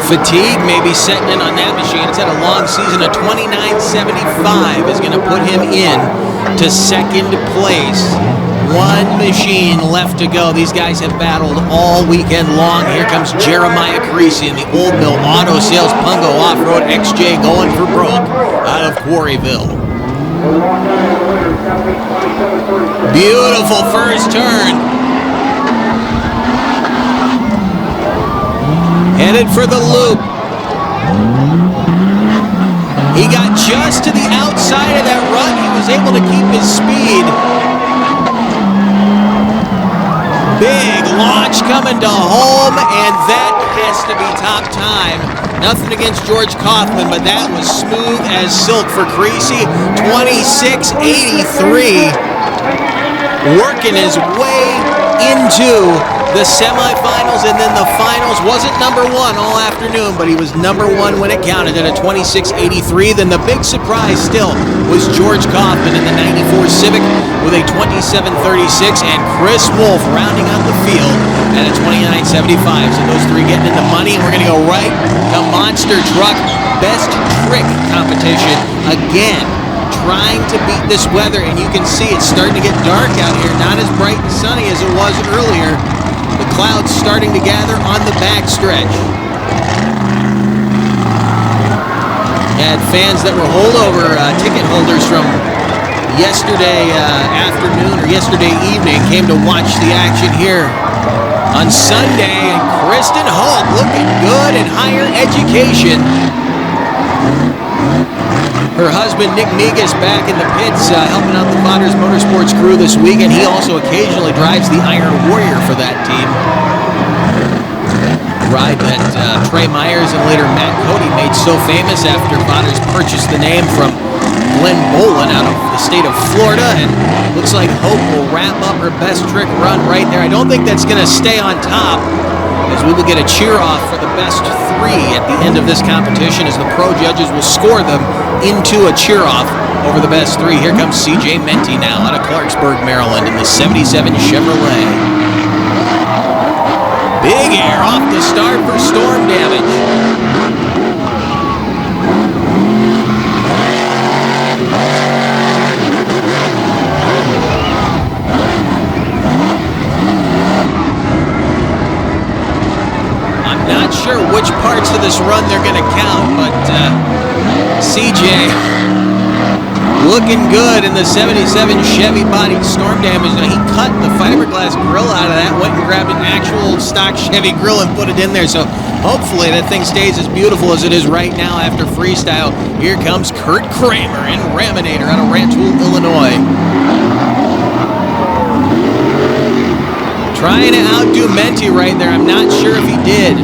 Fatigue may be setting in on that machine. It's had a long season. A 29.75 is going to put him in to second place. One machine left to go. These guys have battled all weekend long. Here comes Jeremiah Creasy in the Old Mill Auto Sales Pungo Off-Road XJ going for broke out of Quarryville. Beautiful first turn. Headed for the loop. He got just to the outside of that run. He was able to keep his speed. Big launch coming to home, and that has to be top time. Nothing against George Kaufman, but that was smooth as silk for Creasy. 26.83. Working his way into the semifinals and then the finals. Wasn't number one all afternoon, but he was number one when it counted at a 26.83. Then the big surprise still was George Kaufman in the 94 Civic with a 27.36, and Chris Wolf rounding out the field at a 29.75. So those three getting in the money, and we're going to go right to Monster Truck Best Trick competition again. Trying to beat this weather, and you can see it's starting to get dark out here. Not as bright and sunny as it was earlier. The clouds starting to gather on the backstretch. Had fans that were holdover ticket holders from yesterday afternoon or yesterday evening came to watch the action here on Sunday. And Kristen Holt looking good in higher education. Her husband, Nick Migas, back in the pits helping out the Fodders Motorsports crew this week, and he also occasionally drives the Iron Warrior for that team. A ride that Trey Myers and later Matt Cody made so famous after Fodders purchased the name from Glenn Bolin out of the state of Florida, and looks like Hope will wrap up her best trick run right there. I don't think that's going to stay on top, as we will get a cheer-off for the best three at the end of this competition, as the pro judges will score them into a cheer-off over the best three. Here comes C.J. Menti now out of Clarksburg, Maryland in the 77 Chevrolet. Big air off the start for storm damage. Not sure which parts of this run they're going to count, but CJ looking good in the 77 Chevy bodied storm damage. Now, he cut the fiberglass grill out of that, went and grabbed an actual stock Chevy grill and put it in there, so hopefully that thing stays as beautiful as it is right now after Freestyle. Here comes Kurt Kramer in Raminator out of Rantoul, Illinois. Trying to outdo Menti right there. I'm not sure if he did.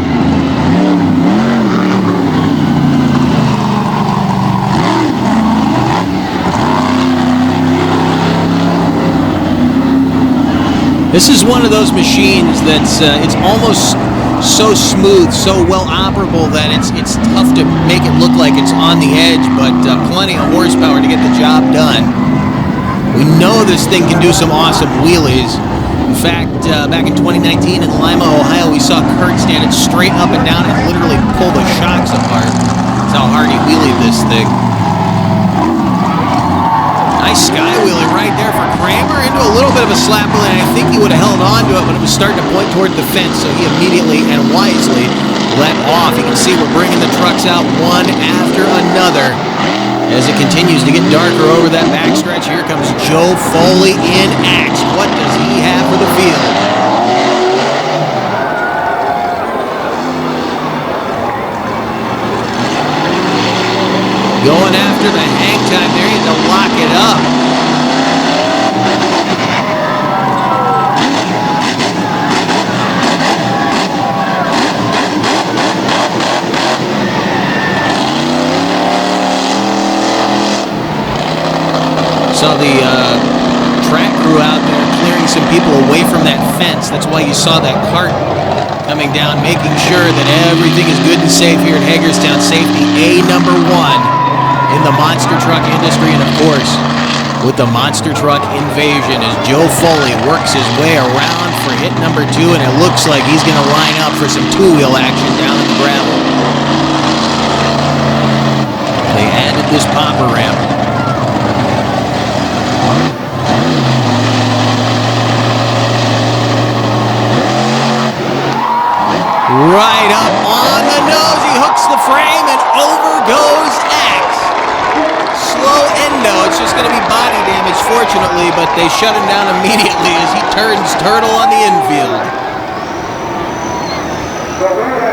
This is one of those machines that's it's almost so smooth, so well operable that it's tough to make it look like it's on the edge, but plenty of horsepower to get the job done. We know this thing can do some awesome wheelies. In fact, back in 2019 in Lima, Ohio, we saw Kurt stand it straight up and down and literally pull the shocks apart. That's how hard he wheelied this thing. Nice sky wheelie right there for Kramer into a little bit of a slap wheelie, and I think he would have held on to it, but it was starting to point toward the fence, so he immediately and wisely let off. You can see we're bringing the trucks out one after another as it continues to get darker over that backstretch. Here comes Joe Foley in axe. What does he have for the field? Going after the hang time there. The lock it up. Saw the track crew out there clearing some people away from that fence. That's why you saw that cart coming down, making sure that everything is good and safe here at Hagerstown. Safety #1 in the monster truck industry, and of course, with the monster truck invasion, as Joe Foley works his way around for hit #2, and it looks like he's going to line up for some two-wheel action down in the gravel. They added this popper ramp. Right up on the nose, he hooks the frame and over goes Axe. Slow endo, it's just going to be body damage fortunately, but they shut him down immediately as he turns turtle on the infield.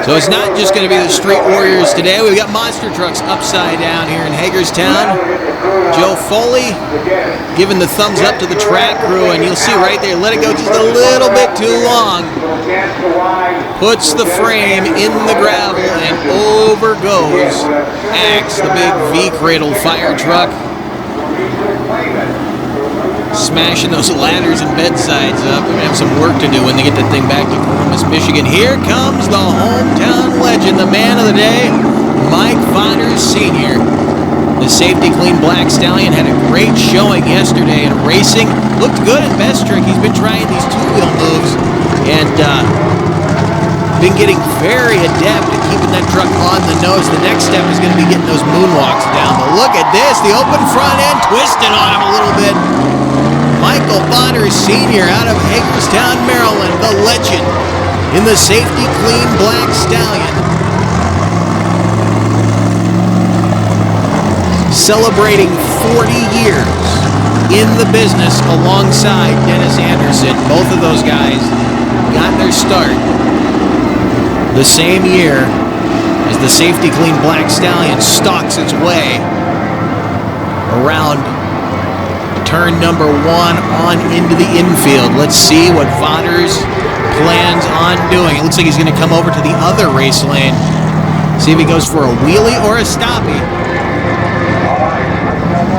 So it's not just going to be the Street Warriors today. We've got monster trucks upside down here in Hagerstown. Joe Foley giving the thumbs up to the track crew, and you'll see right there, let it go just a little bit too long. Puts the frame in the gravel and over goes Axe, the big V-cradle fire truck. Smashing those ladders and bedsides up. We're going to have some work to do when they get that thing back to Columbus, Michigan. Here comes the hometown legend, the man of the day, Mike Vonners Sr. The safety clean black stallion had a great showing yesterday in racing. Looked good at best trick. He's been trying these two-wheel moves and been getting very adept at keeping that truck on the nose. The next step is going to be getting those moonwalks down. But look at this, the open front end twisted on him a little bit. Michael Vonners Sr. out of Hagerstown, Maryland, the legend in the safety clean black stallion. Celebrating 40 years in the business alongside Dennis Anderson. Both of those guys got their start the same year as the safety clean black stallion stalks its way around turn #1 on into the infield. Let's see what Vonners plans on doing. It looks like he's going to come over to the other race lane. See if he goes for a wheelie or a stoppie.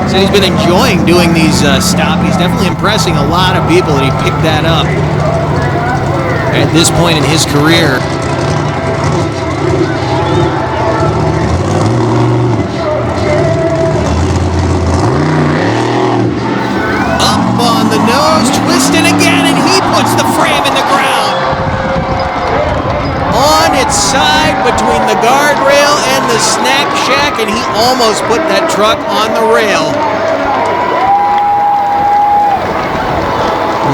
So he's been enjoying doing these stoppies. Definitely impressing a lot of people that he picked that up at this point in his career. Twisting again, and he puts the frame in the ground. On its side between the guardrail and the snack shack, and he almost put that truck on the rail.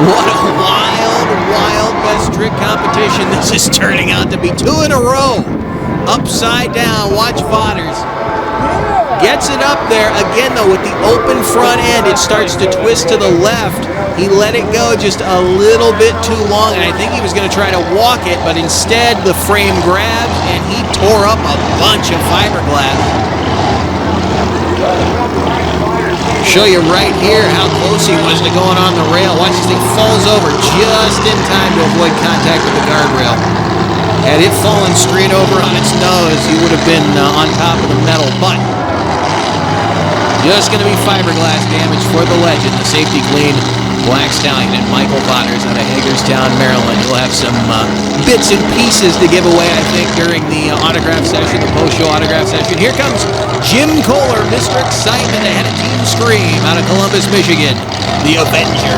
What a wild, wild best trick competition this is turning out to be. 2 in a row. Upside down, watch Vonners. Gets it up there. Again, though, with the open front end, it starts to twist to the left. He let it go just a little bit too long, and I think he was going to try to walk it, but instead the frame grabbed, and he tore up a bunch of fiberglass. Show you right here how close he was to going on the rail. Watch this thing falls over just in time to avoid contact with the guardrail. Had it fallen straight over on its nose, he would have been on top of the metal, but just going to be fiberglass damage for the legend, the safety clean black stallion, and Michael Vonners out of Hagerstown, Maryland. He'll have some bits and pieces to give away, I think, during the autograph session, the post-show autograph session. Here comes Jim Kohler, Mr. Excitement, ahead of Team Scream out of Columbus, Michigan, the Avenger.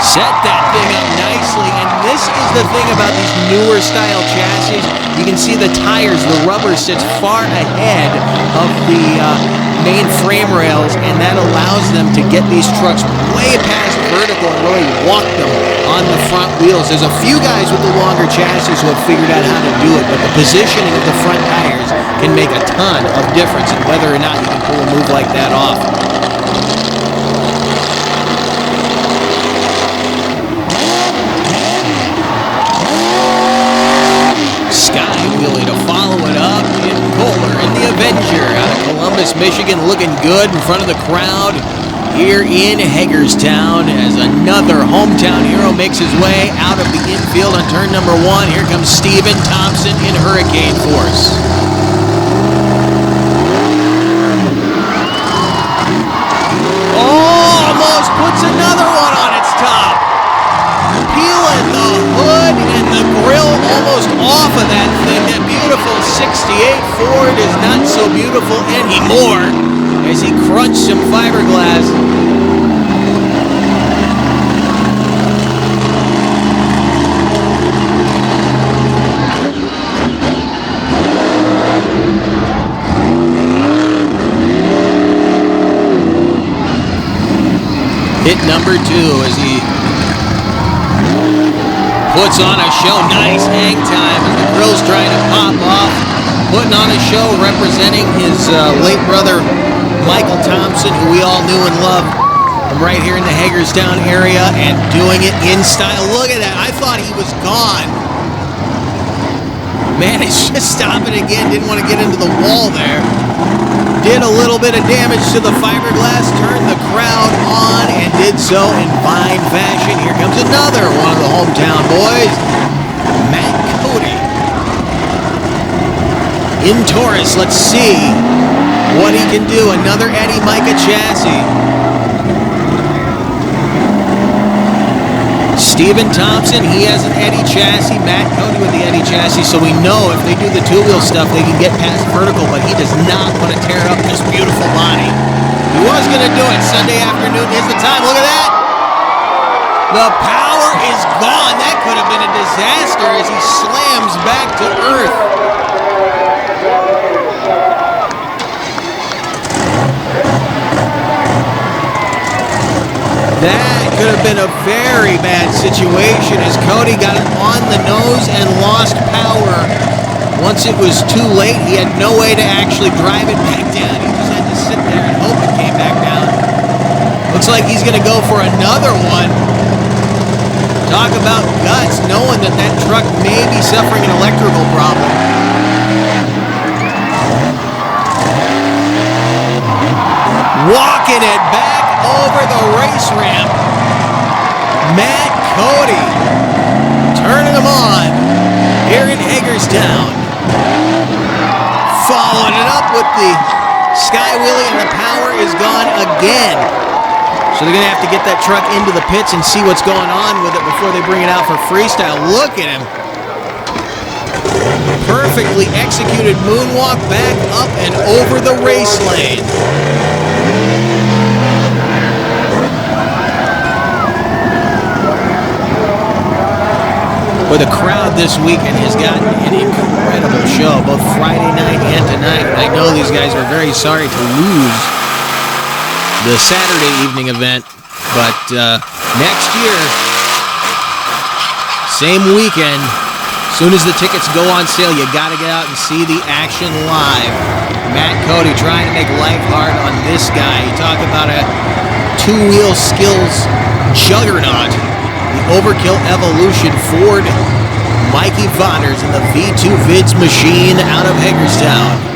Set that thing up nicely, and this is the thing about these newer style chassis. You can see the tires, the rubber sits far ahead of the main frame rails, and that allows them to get these trucks way past vertical and really walk them on the front wheels. There's a few guys with the longer chassis who have figured out how to do it, but the positioning of the front tires can make a ton of difference in whether or not you can pull a move like that off. Sky wheelie to follow it Columbus, Michigan, looking good in front of the crowd here in Hagerstown as another hometown hero makes his way out of the infield on turn number 1. Here comes Stephen Thompson in hurricane force. Oh, almost puts another one on its top. Peeling the hood and the grill almost off of that thing. That beautiful 68 Ford is not so beautiful anymore as he crunched some fiberglass. Hit number 2 as he puts on a show. Nice hang time as the grill's trying to pop off. Putting on a show representing his late brother, Michael Thompson, who we all knew and loved from right here in the Hagerstown area, and doing it in style. Look at that. I thought he was gone. Man, he's just stopping again. Didn't want to get into the wall there. Did a little bit of damage to the fiberglass, turned the crowd on, and did so in fine fashion. Here comes another one of the hometown boys, Matt Cody. In Taurus, let's see what he can do. Another Eddie Micah chassis. Stephen Thompson, he has an Eddie chassis. Matt Cody with the Eddie chassis, so we know if they do the two-wheel stuff, they can get past vertical, but he does not want to tear up this beautiful body. He was going to do it Sunday afternoon. Here's the time. Look at that. The power is gone. That could have been a disaster as he slams back to earth. That could have been a very bad situation as Cody got it on the nose and lost power. Once it was too late, he had no way to actually drive it back down. He just had to sit there and hope it came back down. Looks like he's going to go for another one. Talk about guts, knowing that that truck may be suffering an electrical problem. Walking it back over the race ramp. Matt Cody turning them on here in Hagerstown. Following it up with the sky wheelie, and the power is gone again. So they're going to have to get that truck into the pits and see what's going on with it before they bring it out for freestyle. Look at him. Perfectly executed moonwalk back up and over the race lane. Well, the crowd this weekend has gotten an incredible show, both Friday night and tonight. I know these guys are very sorry to lose the Saturday evening event, but next year, same weekend, as soon as the tickets go on sale, you got to get out and see the action live. Matt Cody trying to make life hard on this guy. You talk about a two-wheel skills juggernaut. The Overkill Evolution Ford Mikey Vonners in the V2 Vids machine out of Hagerstown.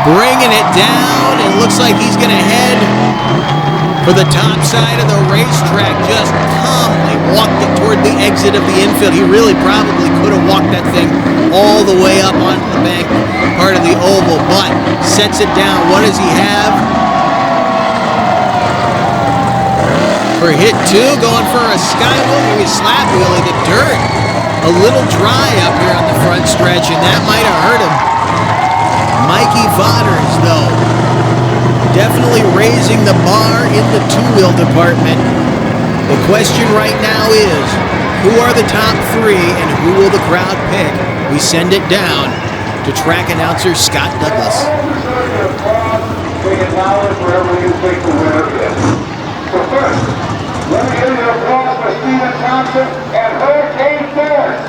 Bringing it down, and looks like he's going to head for the top side of the racetrack. Just calmly walked it toward the exit of the infield. He really probably could have walked that thing all the way up onto the bank part of the oval, but sets it down. What does he have? For hit 2, going for a skywheel, maybe slap wheelie to dirt. A little dry up here on the front stretch, and that might have hurt him. Mikey Vonners, though, definitely raising the bar in the two-wheel department. The question right now is, who are the top 3 and who will the crowd pick? We send it down to track announcer Scott Douglas. Take it louder wherever you think the winner is. So first, let me hear your applause for Stephen Thompson and Hurricane Force.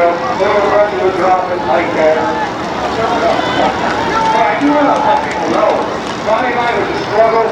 little regular dropping like that. But I do want to let people know, Friday night was a struggle.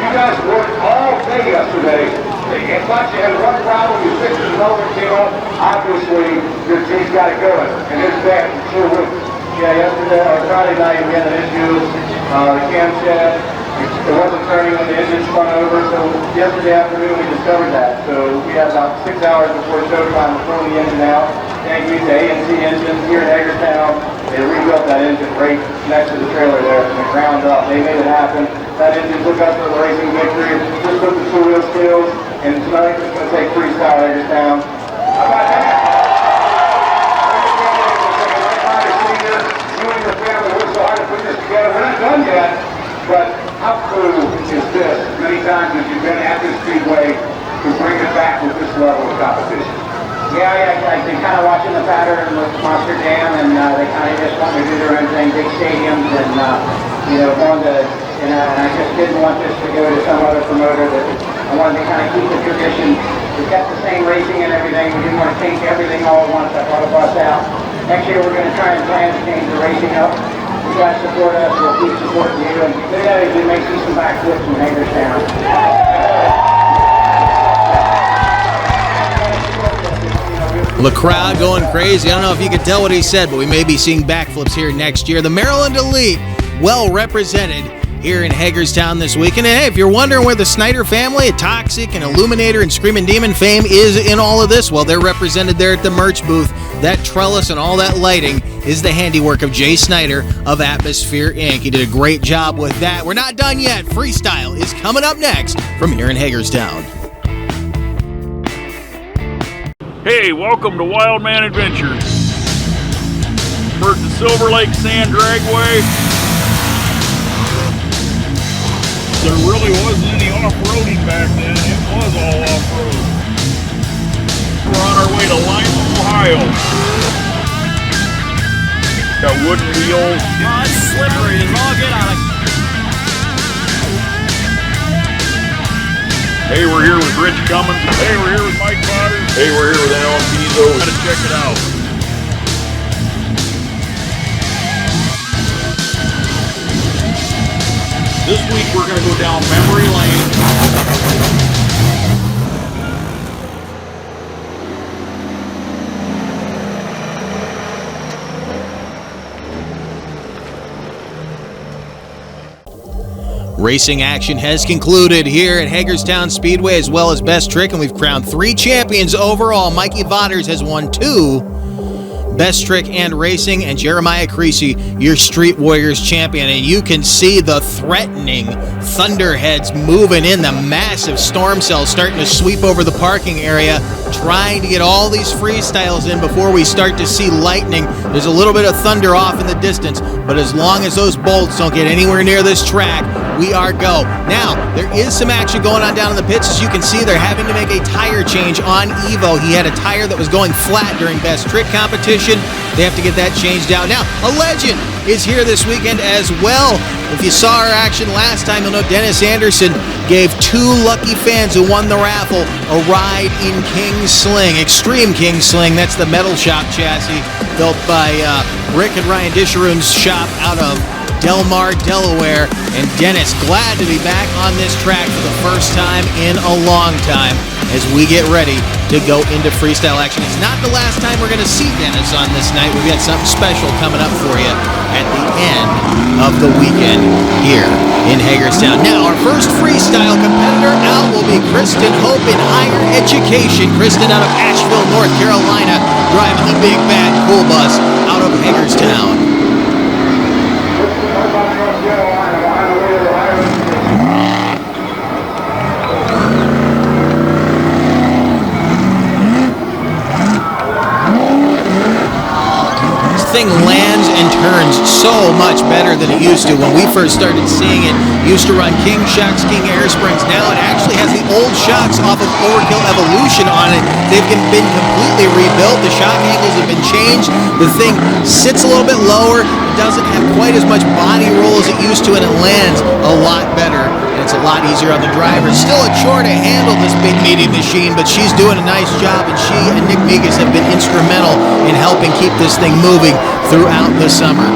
You guys worked all day yesterday. If you had one problem, you fixed it over and came up, obviously your team's got it going. And there's that, sure will. Yeah, yesterday, Friday night, we had an issue. The camshaft, it wasn't turning when the engine spun over, so yesterday afternoon we discovered that. So we had about 6 hours before showtime to pull the engine out. Thank you to A&C Engines here in Hagerstown. They rebuilt that engine right next to the trailer there from the ground up. They made it happen. That engine took us to the racing victory. Just took the two-wheel skills, and tonight it's going to take Freestyle Hagerstown. How about that? You and your family worked so hard to put this together. We're not done yet, but how cool is this? Many times as you've been at this speedway to bring it back with this level of competition. Yeah, I've been kind of watching the pattern with Monster Jam, and they kind of just want to do their own thing, big stadiums, and going to, and I just didn't want this to go to some other promoter. That I wanted to kind of keep the tradition. We kept the same racing and everything. We didn't want to change everything all at once. I thought it bust out. Next year we're going to try and plan to change the racing up. You guys support us, we'll keep supporting you, and today we may see some backflips in Hagerstown. The crowd going crazy. I don't know if you could tell what he said, but we may be seeing backflips here next year. The Maryland Elite, well represented here in Hagerstown this weekend. And hey, if you're wondering where the Snyder family, Toxic and Illuminator and Screamin' Demon fame is in all of this, well, they're represented there at the merch booth. That trellis and all that lighting is the handiwork of Jay Snyder of Atmosphere Inc. He did a great job with that. We're not done yet. Freestyle is coming up next from here in Hagerstown. Hey, welcome to Wild Man Adventures. We're at the Silver Lake Sand Dragway. There really wasn't any off-roading back then. It was all off-road. We're on our way to Lima, Ohio. Got wooden wheels. Oh, it's slippery. It's all get out of. Hey, we're here with Rich Cummins. Hey, we're here with Mike Potter. Hey, we're here with Alan Pizzo. Gotta check it out. This week we're gonna go down memory lane. Racing action has concluded here at Hagerstown Speedway as well as Best Trick, and we've crowned 3 champions overall. Mikey Vauders has won 2 Best Trick and Racing, and Jeremiah Creasy, your Street Warriors champion. And you can see the threatening thunderheads moving in, the massive storm cells starting to sweep over the parking area, trying to get all these freestyles in before we start to see lightning. There's a little bit of thunder off in the distance, but as long as those bolts don't get anywhere near this track, we are go. Now, there is some action going on down in the pits. As you can see, they're having to make a tire change on Evo. He had a tire that was going flat during Best Trick competition. They have to get that changed out. Now, a legend is here this weekend as well. If you saw our action last time, you'll know Dennis Anderson gave 2 lucky fans who won the raffle a ride in King Sling, Extreme King Sling. That's the metal shop chassis built by Rick and Ryan Disharoon's shop out of Delmar, Delaware. And Dennis, glad to be back on this track for the first time in a long time as we get ready to go into freestyle action. It's not the last time we're going to see Dennis on this night. We've got something special coming up for you at the end of the weekend here in Hagerstown. Now, our first freestyle competitor out will be Kristen Hope in higher education. Kristen out of Asheville, North Carolina, driving the big bad cool bus out of Hagerstown. Thing lands and turns so much better than it used to. When we first started seeing it, used to run King shocks, King air springs. Now it actually has the old shocks off of Overkill Evolution on it. They've been completely rebuilt. The shock angles have been changed. The thing sits a little bit lower. It doesn't have quite as much body roll as it used to, and it lands a lot better. And it's a lot easier on the driver. Still a chore to handle this big meaty machine, but she's doing a nice job, and she and Nick Migas have been instrumental in helping keep this thing moving throughout the summer.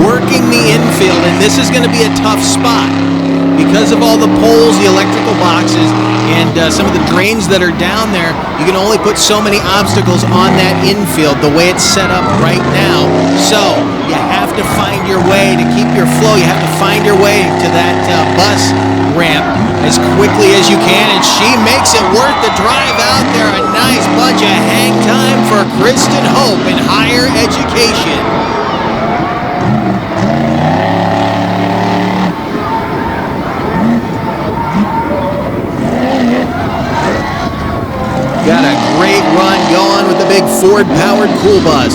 Working the infield, and this is going to be a tough spot because of all the poles, the electrical boxes, and some of the drains that are down there. You can only put so many obstacles on that infield the way it's set up right now. So you have to find your way to keep your flow. You have to find your way to that bus ramp as quickly as you can, and she makes it worth the drive out there. A nice bunch of hang time for Kristen Hope in higher education. Got a great run going with the big Ford-powered cool bus.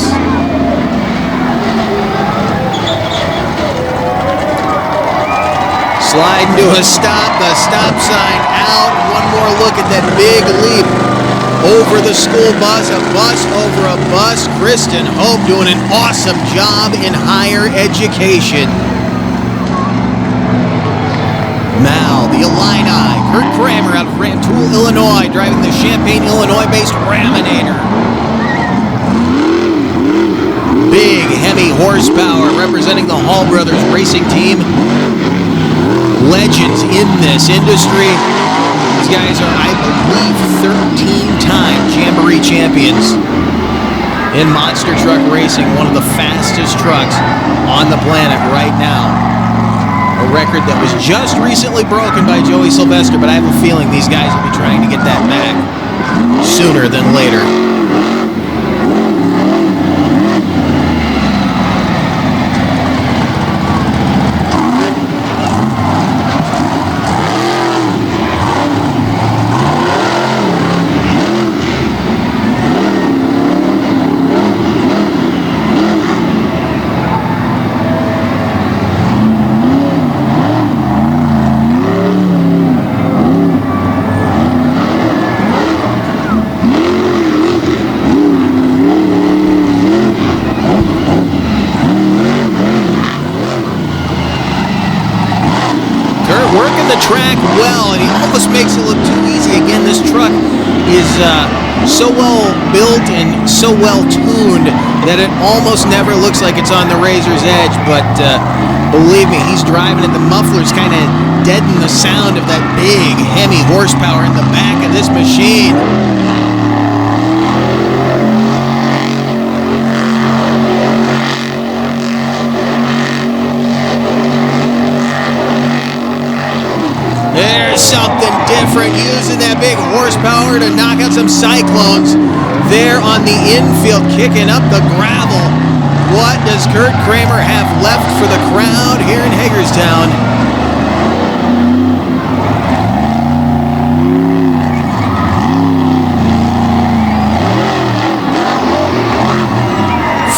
Sliding to a stop, the stop sign out. One more look at that big leap over the school bus, a bus over a bus. Kristen Hope doing an awesome job in higher education. Now, the Illini, Kurt Kramer out of Rantoul, Illinois, driving the Champaign, Illinois-based Raminator. Big Hemi horsepower representing the Hall Brothers racing team. Legends in this industry. These guys are, I believe, 13-time Jamboree champions in monster truck racing, one of the fastest trucks on the planet right now. A record that was just recently broken by Joey Sylvester, but I have a feeling these guys will be trying to get that back sooner than later. Track well, and he almost makes it look too easy. Again, this truck is so well built and so well tuned that it almost never looks like it's on the razor's edge, but believe me, he's driving it. The mufflers kind of deaden the sound of that big Hemi horsepower in the back of this machine. There's something different, using that big horsepower to knock out some cyclones there on the infield, kicking up the gravel. What does Kurt Kramer have left for the crowd here in Hagerstown?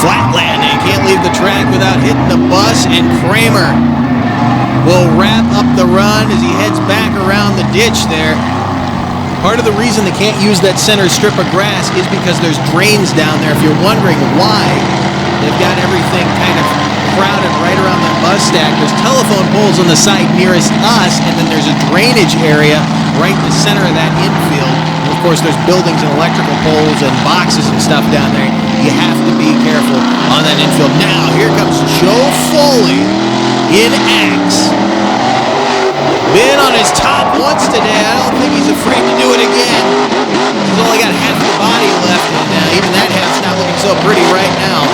Flat landing, can't leave the track without hitting the bus, and Kramer will wrap up the run as he heads back around the ditch there. Part of the reason they can't use that center strip of grass is because there's drains down there. If you're wondering why, they've got everything kind of crowded right around the bus stack. There's telephone poles on the side nearest us, and then there's a drainage area right in the center of that infield. And of course, there's buildings and electrical poles and boxes and stuff down there. You have to be careful on that infield. Now, here comes Joe Foley in Axe. Been on his top once today. I don't think he's afraid to do it again. He's only got half the body left, and even that half's not looking so pretty right now.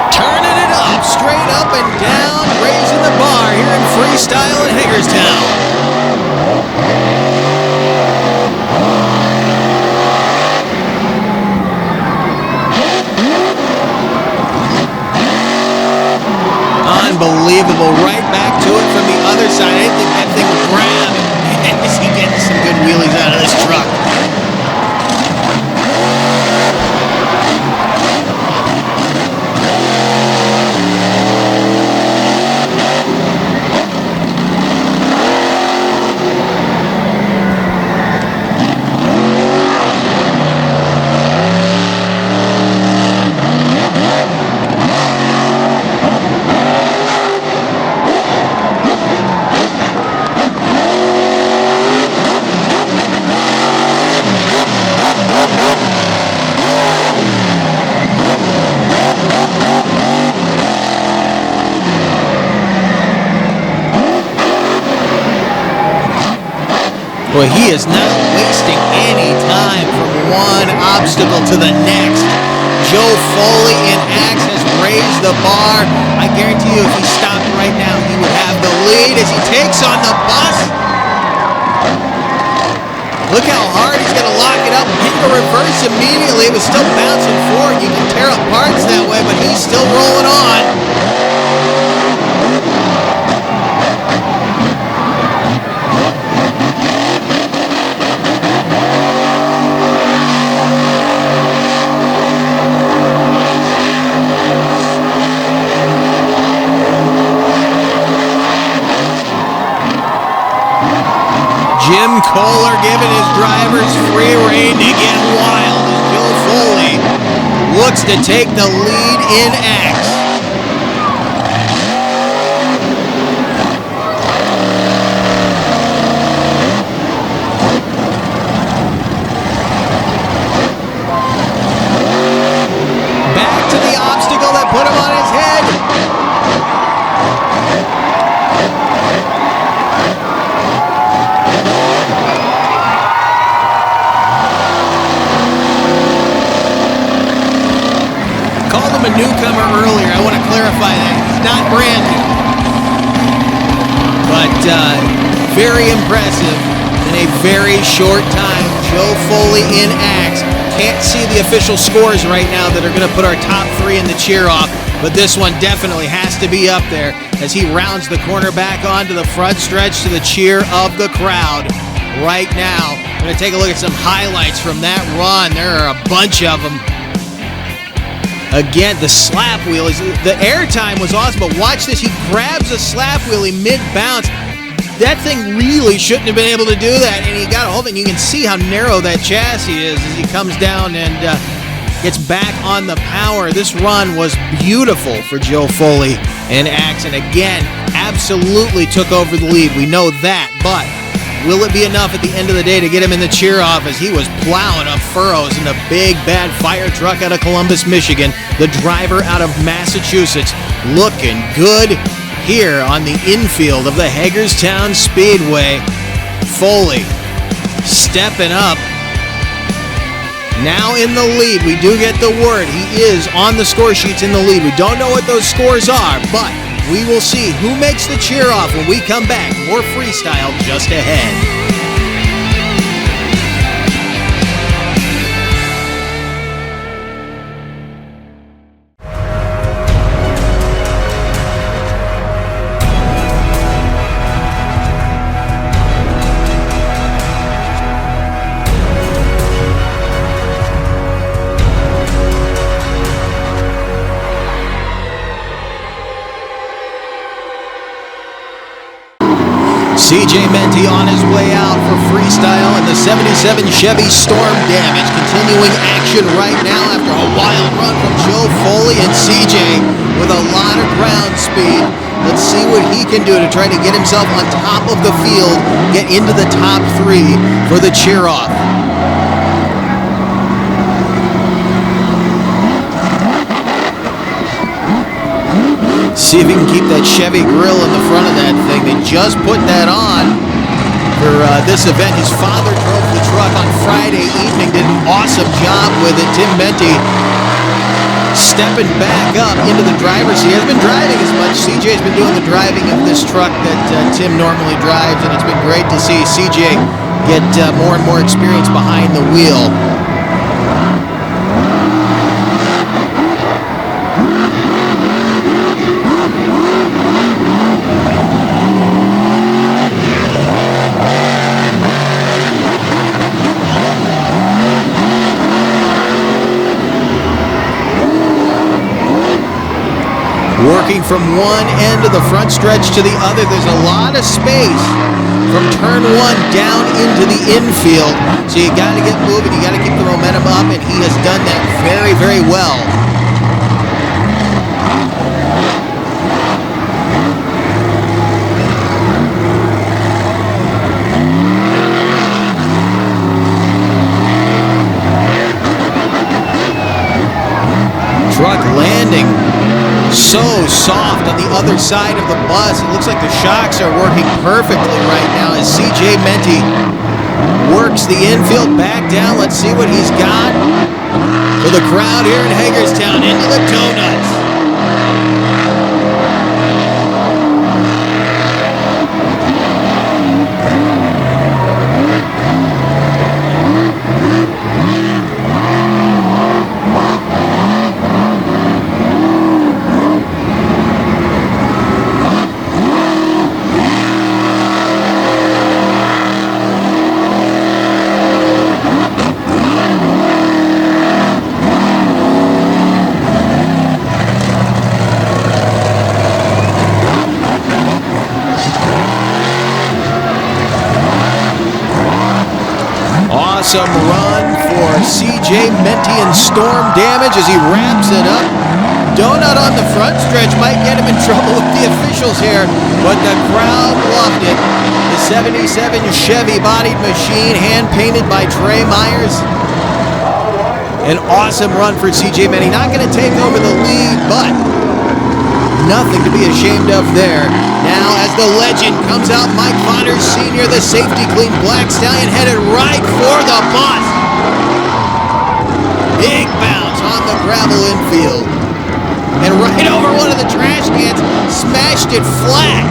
Turning it up, straight up and down, raising the bar here in Freestyle in Hagerstown. Unbelievable. Right back to it from the other side. I think that thing will grab as he gets some good wheelies out of this truck. Boy, he is not wasting any time from one obstacle to the next. Joe Foley in Axe has raised the bar. I guarantee you if he stopped right now, he would have the lead as he takes on the bus. Look how hard he's going to lock it up. Hit the reverse immediately. It was still bouncing forward. You can tear up parts that way, but he's still rolling on. Jim Kohler giving his drivers free rein to get wild as Joe Foley looks to take the lead in Axe. Back to the obstacle that put him on his head. A newcomer earlier. I want to clarify that. He's not brand new. But very impressive in a very short time. Joe Foley in Axe. Can't see the official scores right now that are going to put our top three in the cheer off, but this one definitely has to be up there as he rounds the corner back onto the front stretch to the cheer of the crowd right now. I'm going to take a look at some highlights from that run. There are a bunch of them. Again, the slap wheelies. The airtime was awesome, but watch this. He grabs a slap wheelie mid-bounce. That thing really shouldn't have been able to do that, and he got a hold of it. And you can see how narrow that chassis is as he comes down and gets back on the power. This run was beautiful for Joe Foley and Axe, and again, absolutely took over the lead. We know that, but will it be enough at the end of the day to get him in the cheer-off as he was plowing up furrows in the big, bad fire truck out of Columbus, Michigan? The driver out of Massachusetts looking good here on the infield of the Hagerstown Speedway. Foley stepping up. Now in the lead. We do get the word. He is on the score sheets in the lead. We don't know what those scores are, but we will see who makes the cheer off when we come back. More freestyle just ahead. SamsonMTfan on his way out for freestyle in the 77 Chevy Storm Damage. Continuing action right now after a wild run from Joe Foley and CJ with a lot of ground speed. Let's see what he can do to try to get himself on top of the field, get into the top three for the cheer-off. See if he can keep that Chevy grill in the front of that thing. They just put that on for this event. His father drove the truck on Friday evening, did an awesome job with it. Tim Menti stepping back up into the driver's seat. He hasn't been driving as much. CJ's been doing the driving of this truck that Tim normally drives, and it's been great to see CJ get more and more experience behind the wheel. going from one end of the front stretch to the other. There's a lot of space from turn one down into the infield. So you got to get moving. You got to keep the momentum up, and he has done that very, very well. Truck landing so soft on the other side of the bus. It looks like the shocks are working perfectly right now as SamsonMTfan works the infield back down. Let's see what he's got for the crowd here in Hagerstown. Into the donuts. Awesome run for SamsonMTfan Storm Damage as he wraps it up. Donut on the front stretch might get him in trouble with the officials here, but the crowd loved it. The 77 Chevy bodied machine, hand-painted by Trey Myers. An awesome run for SamsonMTfan. Not going to take over the lead, but nothing to be ashamed of there. Now, as the legend comes out, Mike Fodders Sr., the safety clean Black Stallion, headed right for the bus. Big bounce on the gravel infield. And right over one of the trash cans, smashed it flat.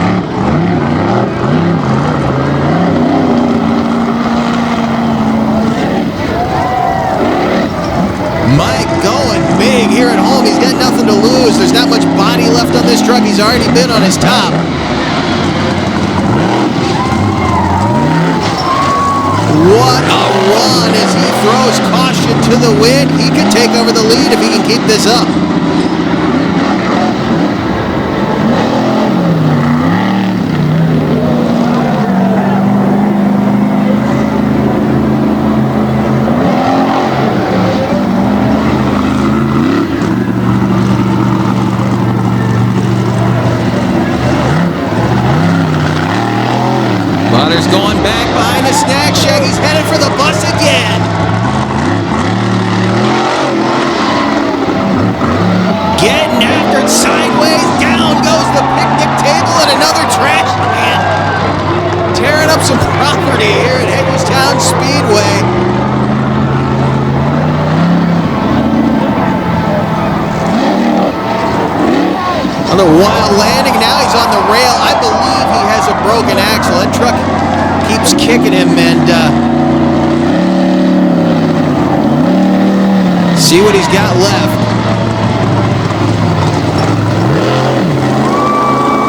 Mike going big here at home. He's got nothing to lose. There's not much body left on this truck. He's already been on his top. What a run as he throws caution to the wind. He could take over the lead if he can keep this up. Fodders going back behind the snack shack. He's headed for the bus again. Getting after it sideways. Down goes the picnic table and another trash can. Tearing up some property here at Hagerstown Speedway. Another wild landing. Now he's on the rail. I believe he has a broken axle. That truck keeps kicking him, and see what he's got left.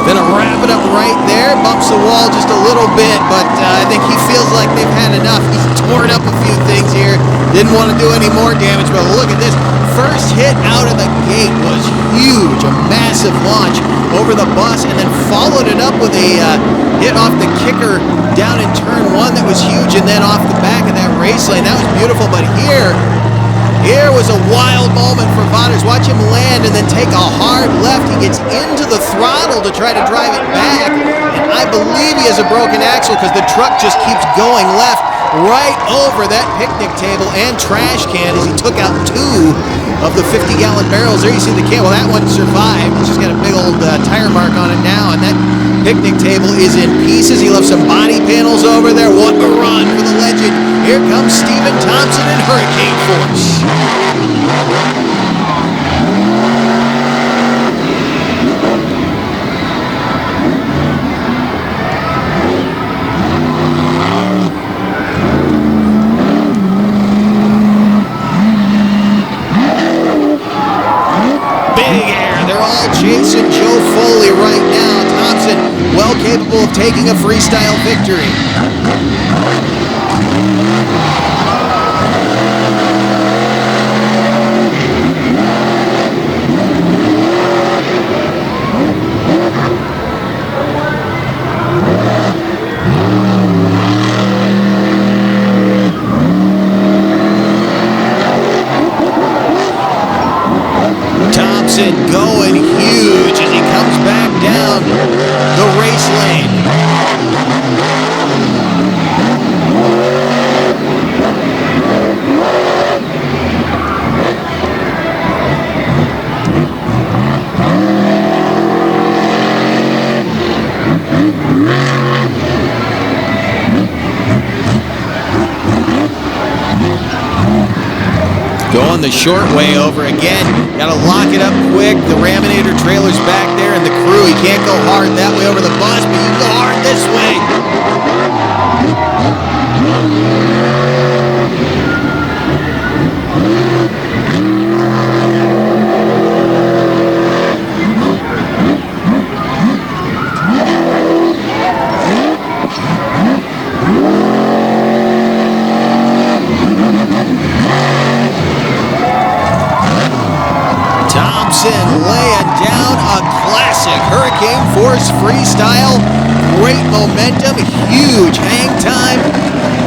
Gonna wrap it up right there. Bumps the wall just a little bit, but I think he feels like they've had enough. He's torn up a few things here. Didn't want to do any more damage, but look at this. First hit out of the gate was huge. A massive launch over the bus, and then followed it up with a hit off the kicker down in turn one that was huge, and then off the back of that race lane. That was beautiful, but here was a wild moment for Fodders. Watch him land and then take a hard left. He gets into the throttle to try to drive it back, and I believe he has a broken axle because the truck just keeps going left right over that picnic table and trash can as he took out two of the 50-gallon barrels. There you see the can. Well, that one survived. It's just got a big old tire mark on it now, and that picnic table is in pieces. He left some body panels over there. What a run for the legend. Here comes Stephen Thompson in hurricane force. Chasing Joe Foley right now. Thompson, well capable of taking a freestyle victory. going the short way over again. Got to lock it up quick. The Raminator trailer's back there, and the crew, he can't go hard that way over the bus, but you can go hard this way. Laying down a classic Hurricane Force Freestyle. Great momentum, huge hang time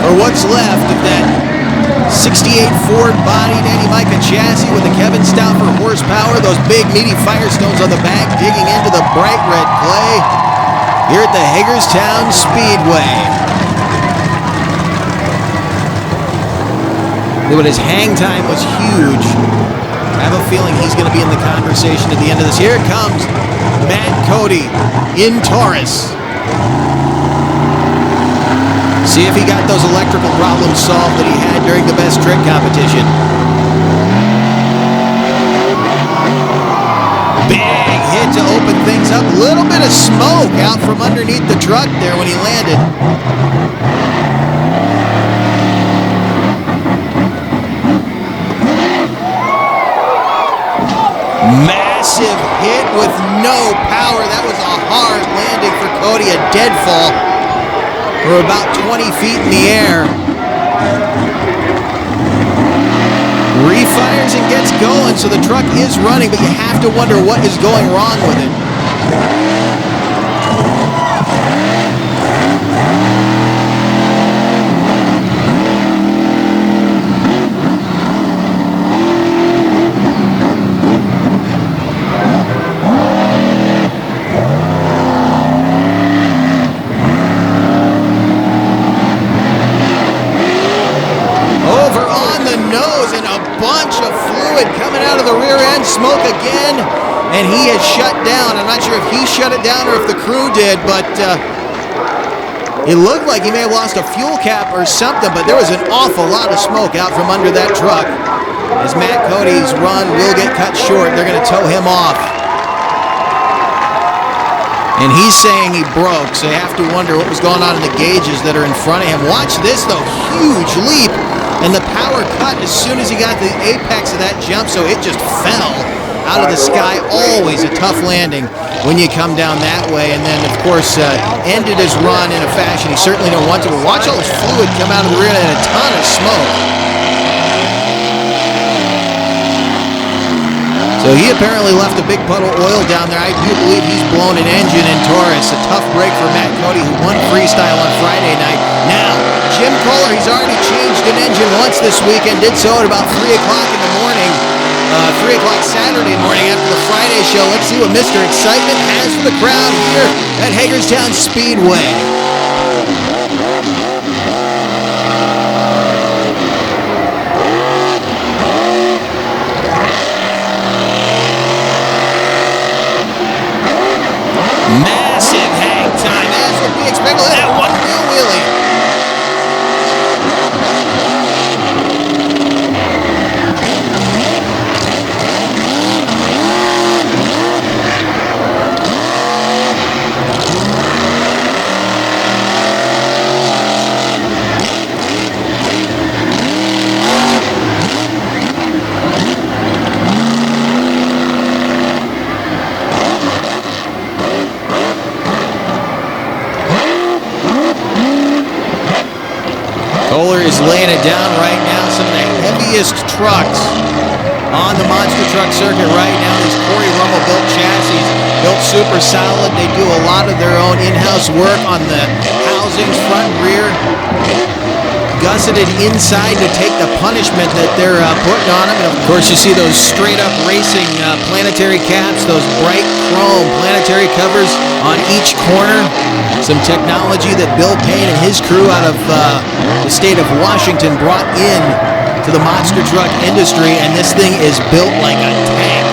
for what's left of that 68 Ford-bodied Anti-Mica chassis with the Kevin Stauffer horsepower. Those big meaty Firestones on the back digging into the bright red clay here at the Hagerstown Speedway. But his hang time was huge. I have a feeling he's going to be in the conversation at the end of this. Here comes Matt Cody in Taurus. See if he got those electrical problems solved that he had during the best trick competition. Big hit to open things up. Little bit of smoke out from underneath the truck there when he landed. Massive hit with no power. That was a hard landing for Cody, a dead fall for about 20 feet in the air. Refires and gets going, so the truck is running, but you have to wonder what is going wrong with it. Smoke again, and he is shut down. I'm not sure if he shut it down or if the crew did, but it looked like he may have lost a fuel cap or something, but there was an awful lot of smoke out from under that truck. As Matt Cody's run will get cut short, they're going to tow him off. And he's saying he broke, so you have to wonder what was going on in the gauges that are in front of him. Watch this, though. Huge leap. And the power cut as soon as he got to the apex of that jump, so it just fell out of the sky. Always a tough landing when you come down that way. And then, of course, ended his run in a fashion he certainly don't want to. But watch all this fluid come out of the rear and a ton of smoke. So he apparently left a big puddle of oil down there. I do believe he's blown an engine in Taurus. A tough break for Matt Cody, who won Freestyle on Friday night. Now, Jim Kohler, he's already changed an engine once this week and did so at about 3 o'clock in the morning. 3 o'clock Saturday morning after the Friday show. Let's see what Mr. Excitement has for the crowd here at Hagerstown Speedway. Massive hang time, as would be expected. Look at that one wheel wheelie. Kohler is laying it down right now. Some of the heaviest trucks on the monster truck circuit right now. These Corey Rummel built chassis, built super solid. They do a lot of their own in-house work on the housings, front and rear. Gusseted inside to take the punishment that they're putting on them. And of course, you see those straight-up racing planetary caps, those bright chrome planetary covers on each corner. Some technology that Bill Payne and his crew out of the state of Washington brought in to the monster truck industry, and this thing is built like a tank.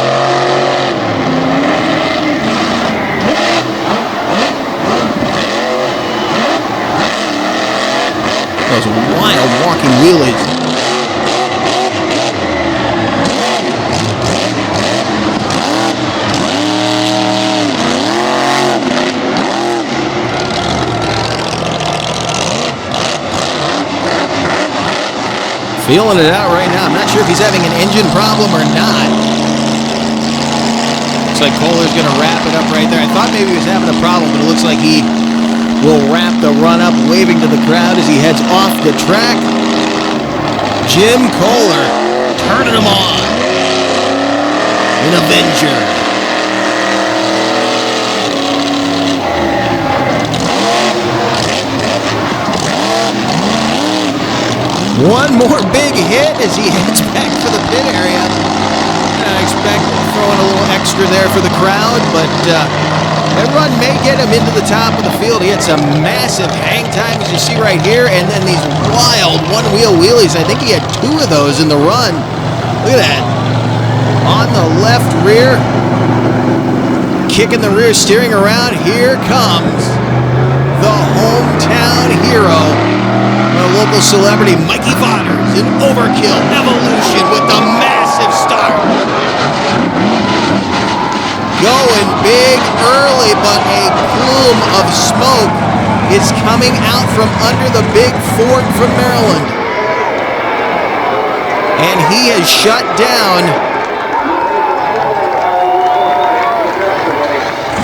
Those wild walking wheelies. Feeling it out right now. I'm not sure if he's having an engine problem or not. Looks like Kohler's going to wrap it up right there. I thought maybe he was having a problem, but it looks like he will wrap the run up, waving to the crowd as he heads off the track. Jim Kohler turning him on. An Avenger. One more big hit as he heads back for the pit area. I expect throwing a little extra there for the crowd, but that run may get him into the top of the field. He had some massive hang time, as you see right here, and then these wild one-wheel wheelies. I think he had 2 of those in the run. Look at that. On the left rear, kicking the rear steering around. Here comes the hometown hero, our local celebrity, Mikey Voders, in Overkill Evolution with the massive start. Going big early, but a plume of smoke is coming out from under the big Ford from Maryland. And he has shut down.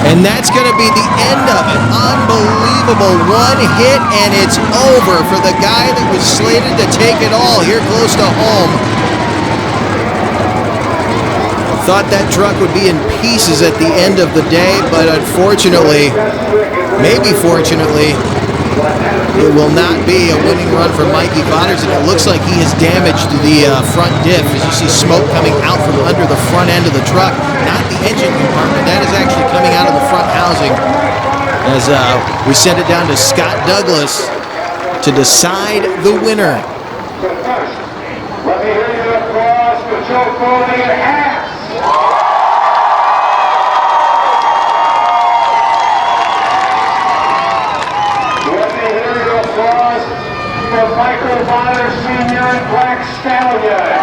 And that's going to be the end of it. Unbelievable. One hit and it's over for the guy that was slated to take it all here close to home. Thought that truck would be in pieces at the end of the day, but unfortunately, maybe fortunately, it will not be a winning run for Mikey Voders, and it looks like he has damaged the front diff as you see smoke coming out from under the front end of the truck. Not the engine compartment, that is actually coming out of the front housing. As we send it down to Scott Douglas to decide the winner. So first, let me hear you applause for Joe Foley and Hacks. Let me hear you applause for Michael Bonner Sr. and Black Stallion.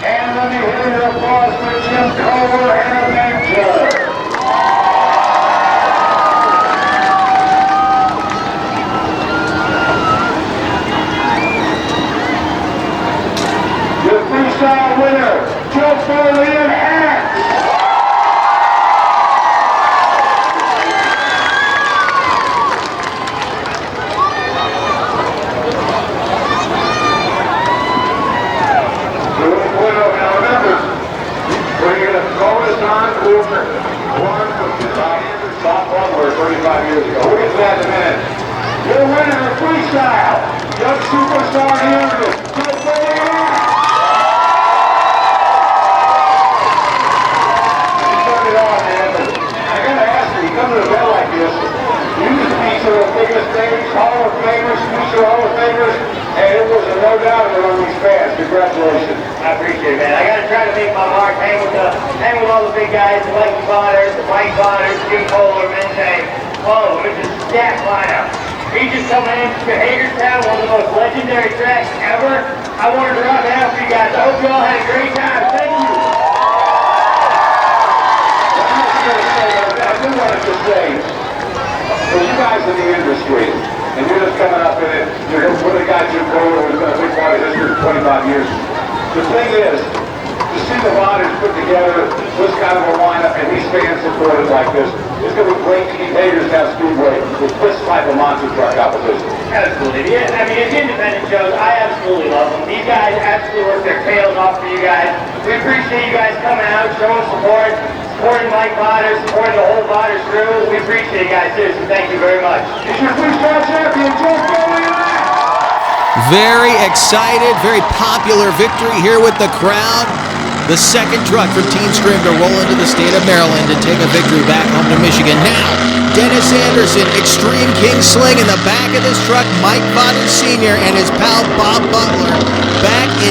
And let me hear your applause for Jim Kohler and Avenger. Your freestyle winner, Joe Foley and Hacks. Now remember, we're going to throw this on over one from softball or 35 years ago. We'll get to that in a minute. Your winner of freestyle, young superstar here, Joe Foley and Hacks. You turned it on, man, but I got to ask you, you come to an event like this, you used to be some of the biggest names, Hall of Famers, future Hall of Famers, and it was a no doubt among these fans. Congratulations. I appreciate it, man. I got to try to make my mark, hang with all the big guys, the Mikey Voders, the Mike Voders, Jim Kohler, Mente. Oh, it's a stacked lineup. He's just coming in to Hagerstown, one of the most legendary tracks ever. I wanted to rock it out for you guys. I hope you all had a great time. Thank you. I do want to just say, for you guys in the industry, and you're just coming up in it, you're one of the guys Jim Kohler who's been a big part of history for 25 years. The thing is, to see the Voders put together this kind of a lineup and these fans supported like this, it's going to be great to keep Hagerstown Speedway with this type of monster truck opposition. Absolutely. Yeah, I mean, it's independent shows. I absolutely love them. These guys absolutely work their tails off for you guys. We appreciate you guys coming out, showing support, supporting Mike Voders, supporting the whole Voders crew. We appreciate you guys. Seriously, thank you very much. It's your freestyle champion, Joe Foley. Very excited, very popular victory here with the crowd. The second truck from Team Scream to roll into the state of Maryland and take a victory back home to Michigan. Now, Dennis Anderson, Extreme King Sling in the back of this truck, Mike Voders Sr. and his pal Bob Butler. Back in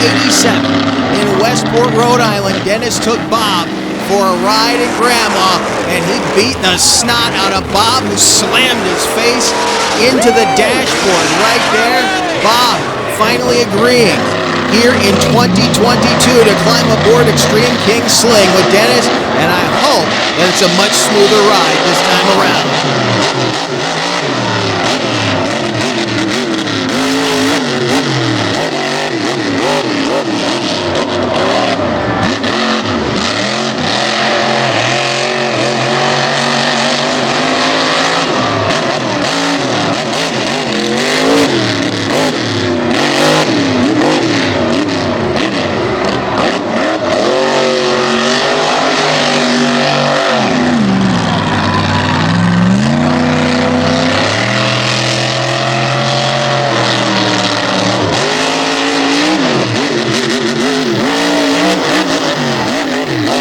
1987 in Westport, Rhode Island, Dennis took Bob for a ride at Grandma, and he beat the snot out of Bob, who slammed his face into the dashboard right there. Bob finally agreeing here in 2022 to climb aboard Extreme King Sling with Dennis, and I hope that it's a much smoother ride this time around.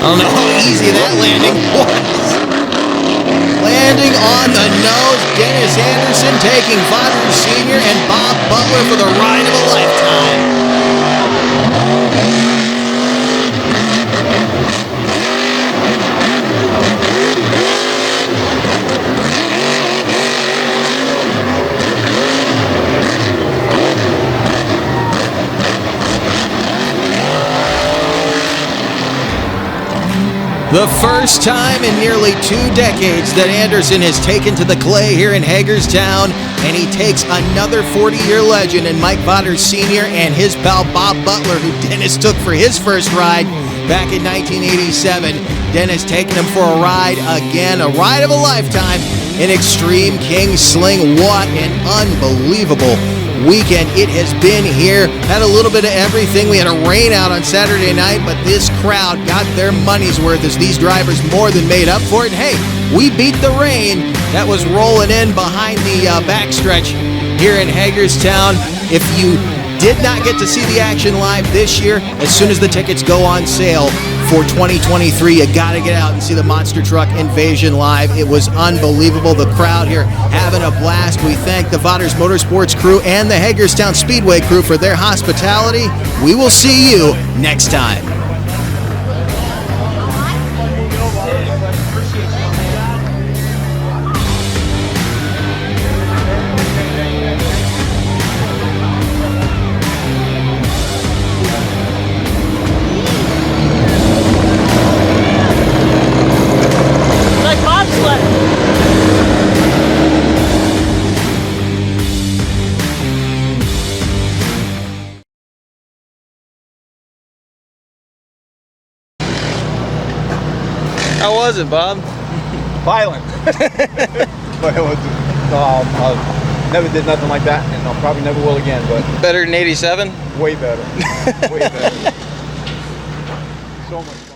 don't know how easy that landing was. Landing on the nose, Dennis Anderson taking Vodder Sr. and Bob Butler for the ride of a lifetime. The first time in nearly 2 decades that Anderson has taken to the clay here in Hagerstown, and he takes another 40-year legend in Mike Vodder Sr. and his pal Bob Butler, who Dennis took for his first ride back in 1987. Dennis taking him for a ride again, a ride of a lifetime in Extreme King Sling. What an unbelievable weekend it has been here. Had a little bit of everything. We had a rain out on Saturday night, but this crowd got their money's worth as these drivers more than made up for it. And hey, we beat the rain that was rolling in behind the backstretch here in Hagerstown. If you did not get to see the action live this year, as soon as the tickets go on sale for 2023, you got to get out and see the Monster Truck Invasion live. It was unbelievable. The crowd here having a blast. We thank the Vodders Motorsports crew and the Hagerstown Speedway crew for their hospitality. We will see you next time. How was it, Bob? Violent. But it was, I never did nothing like that, and I probably never will again, but Better than 87? way better. Way better. So much.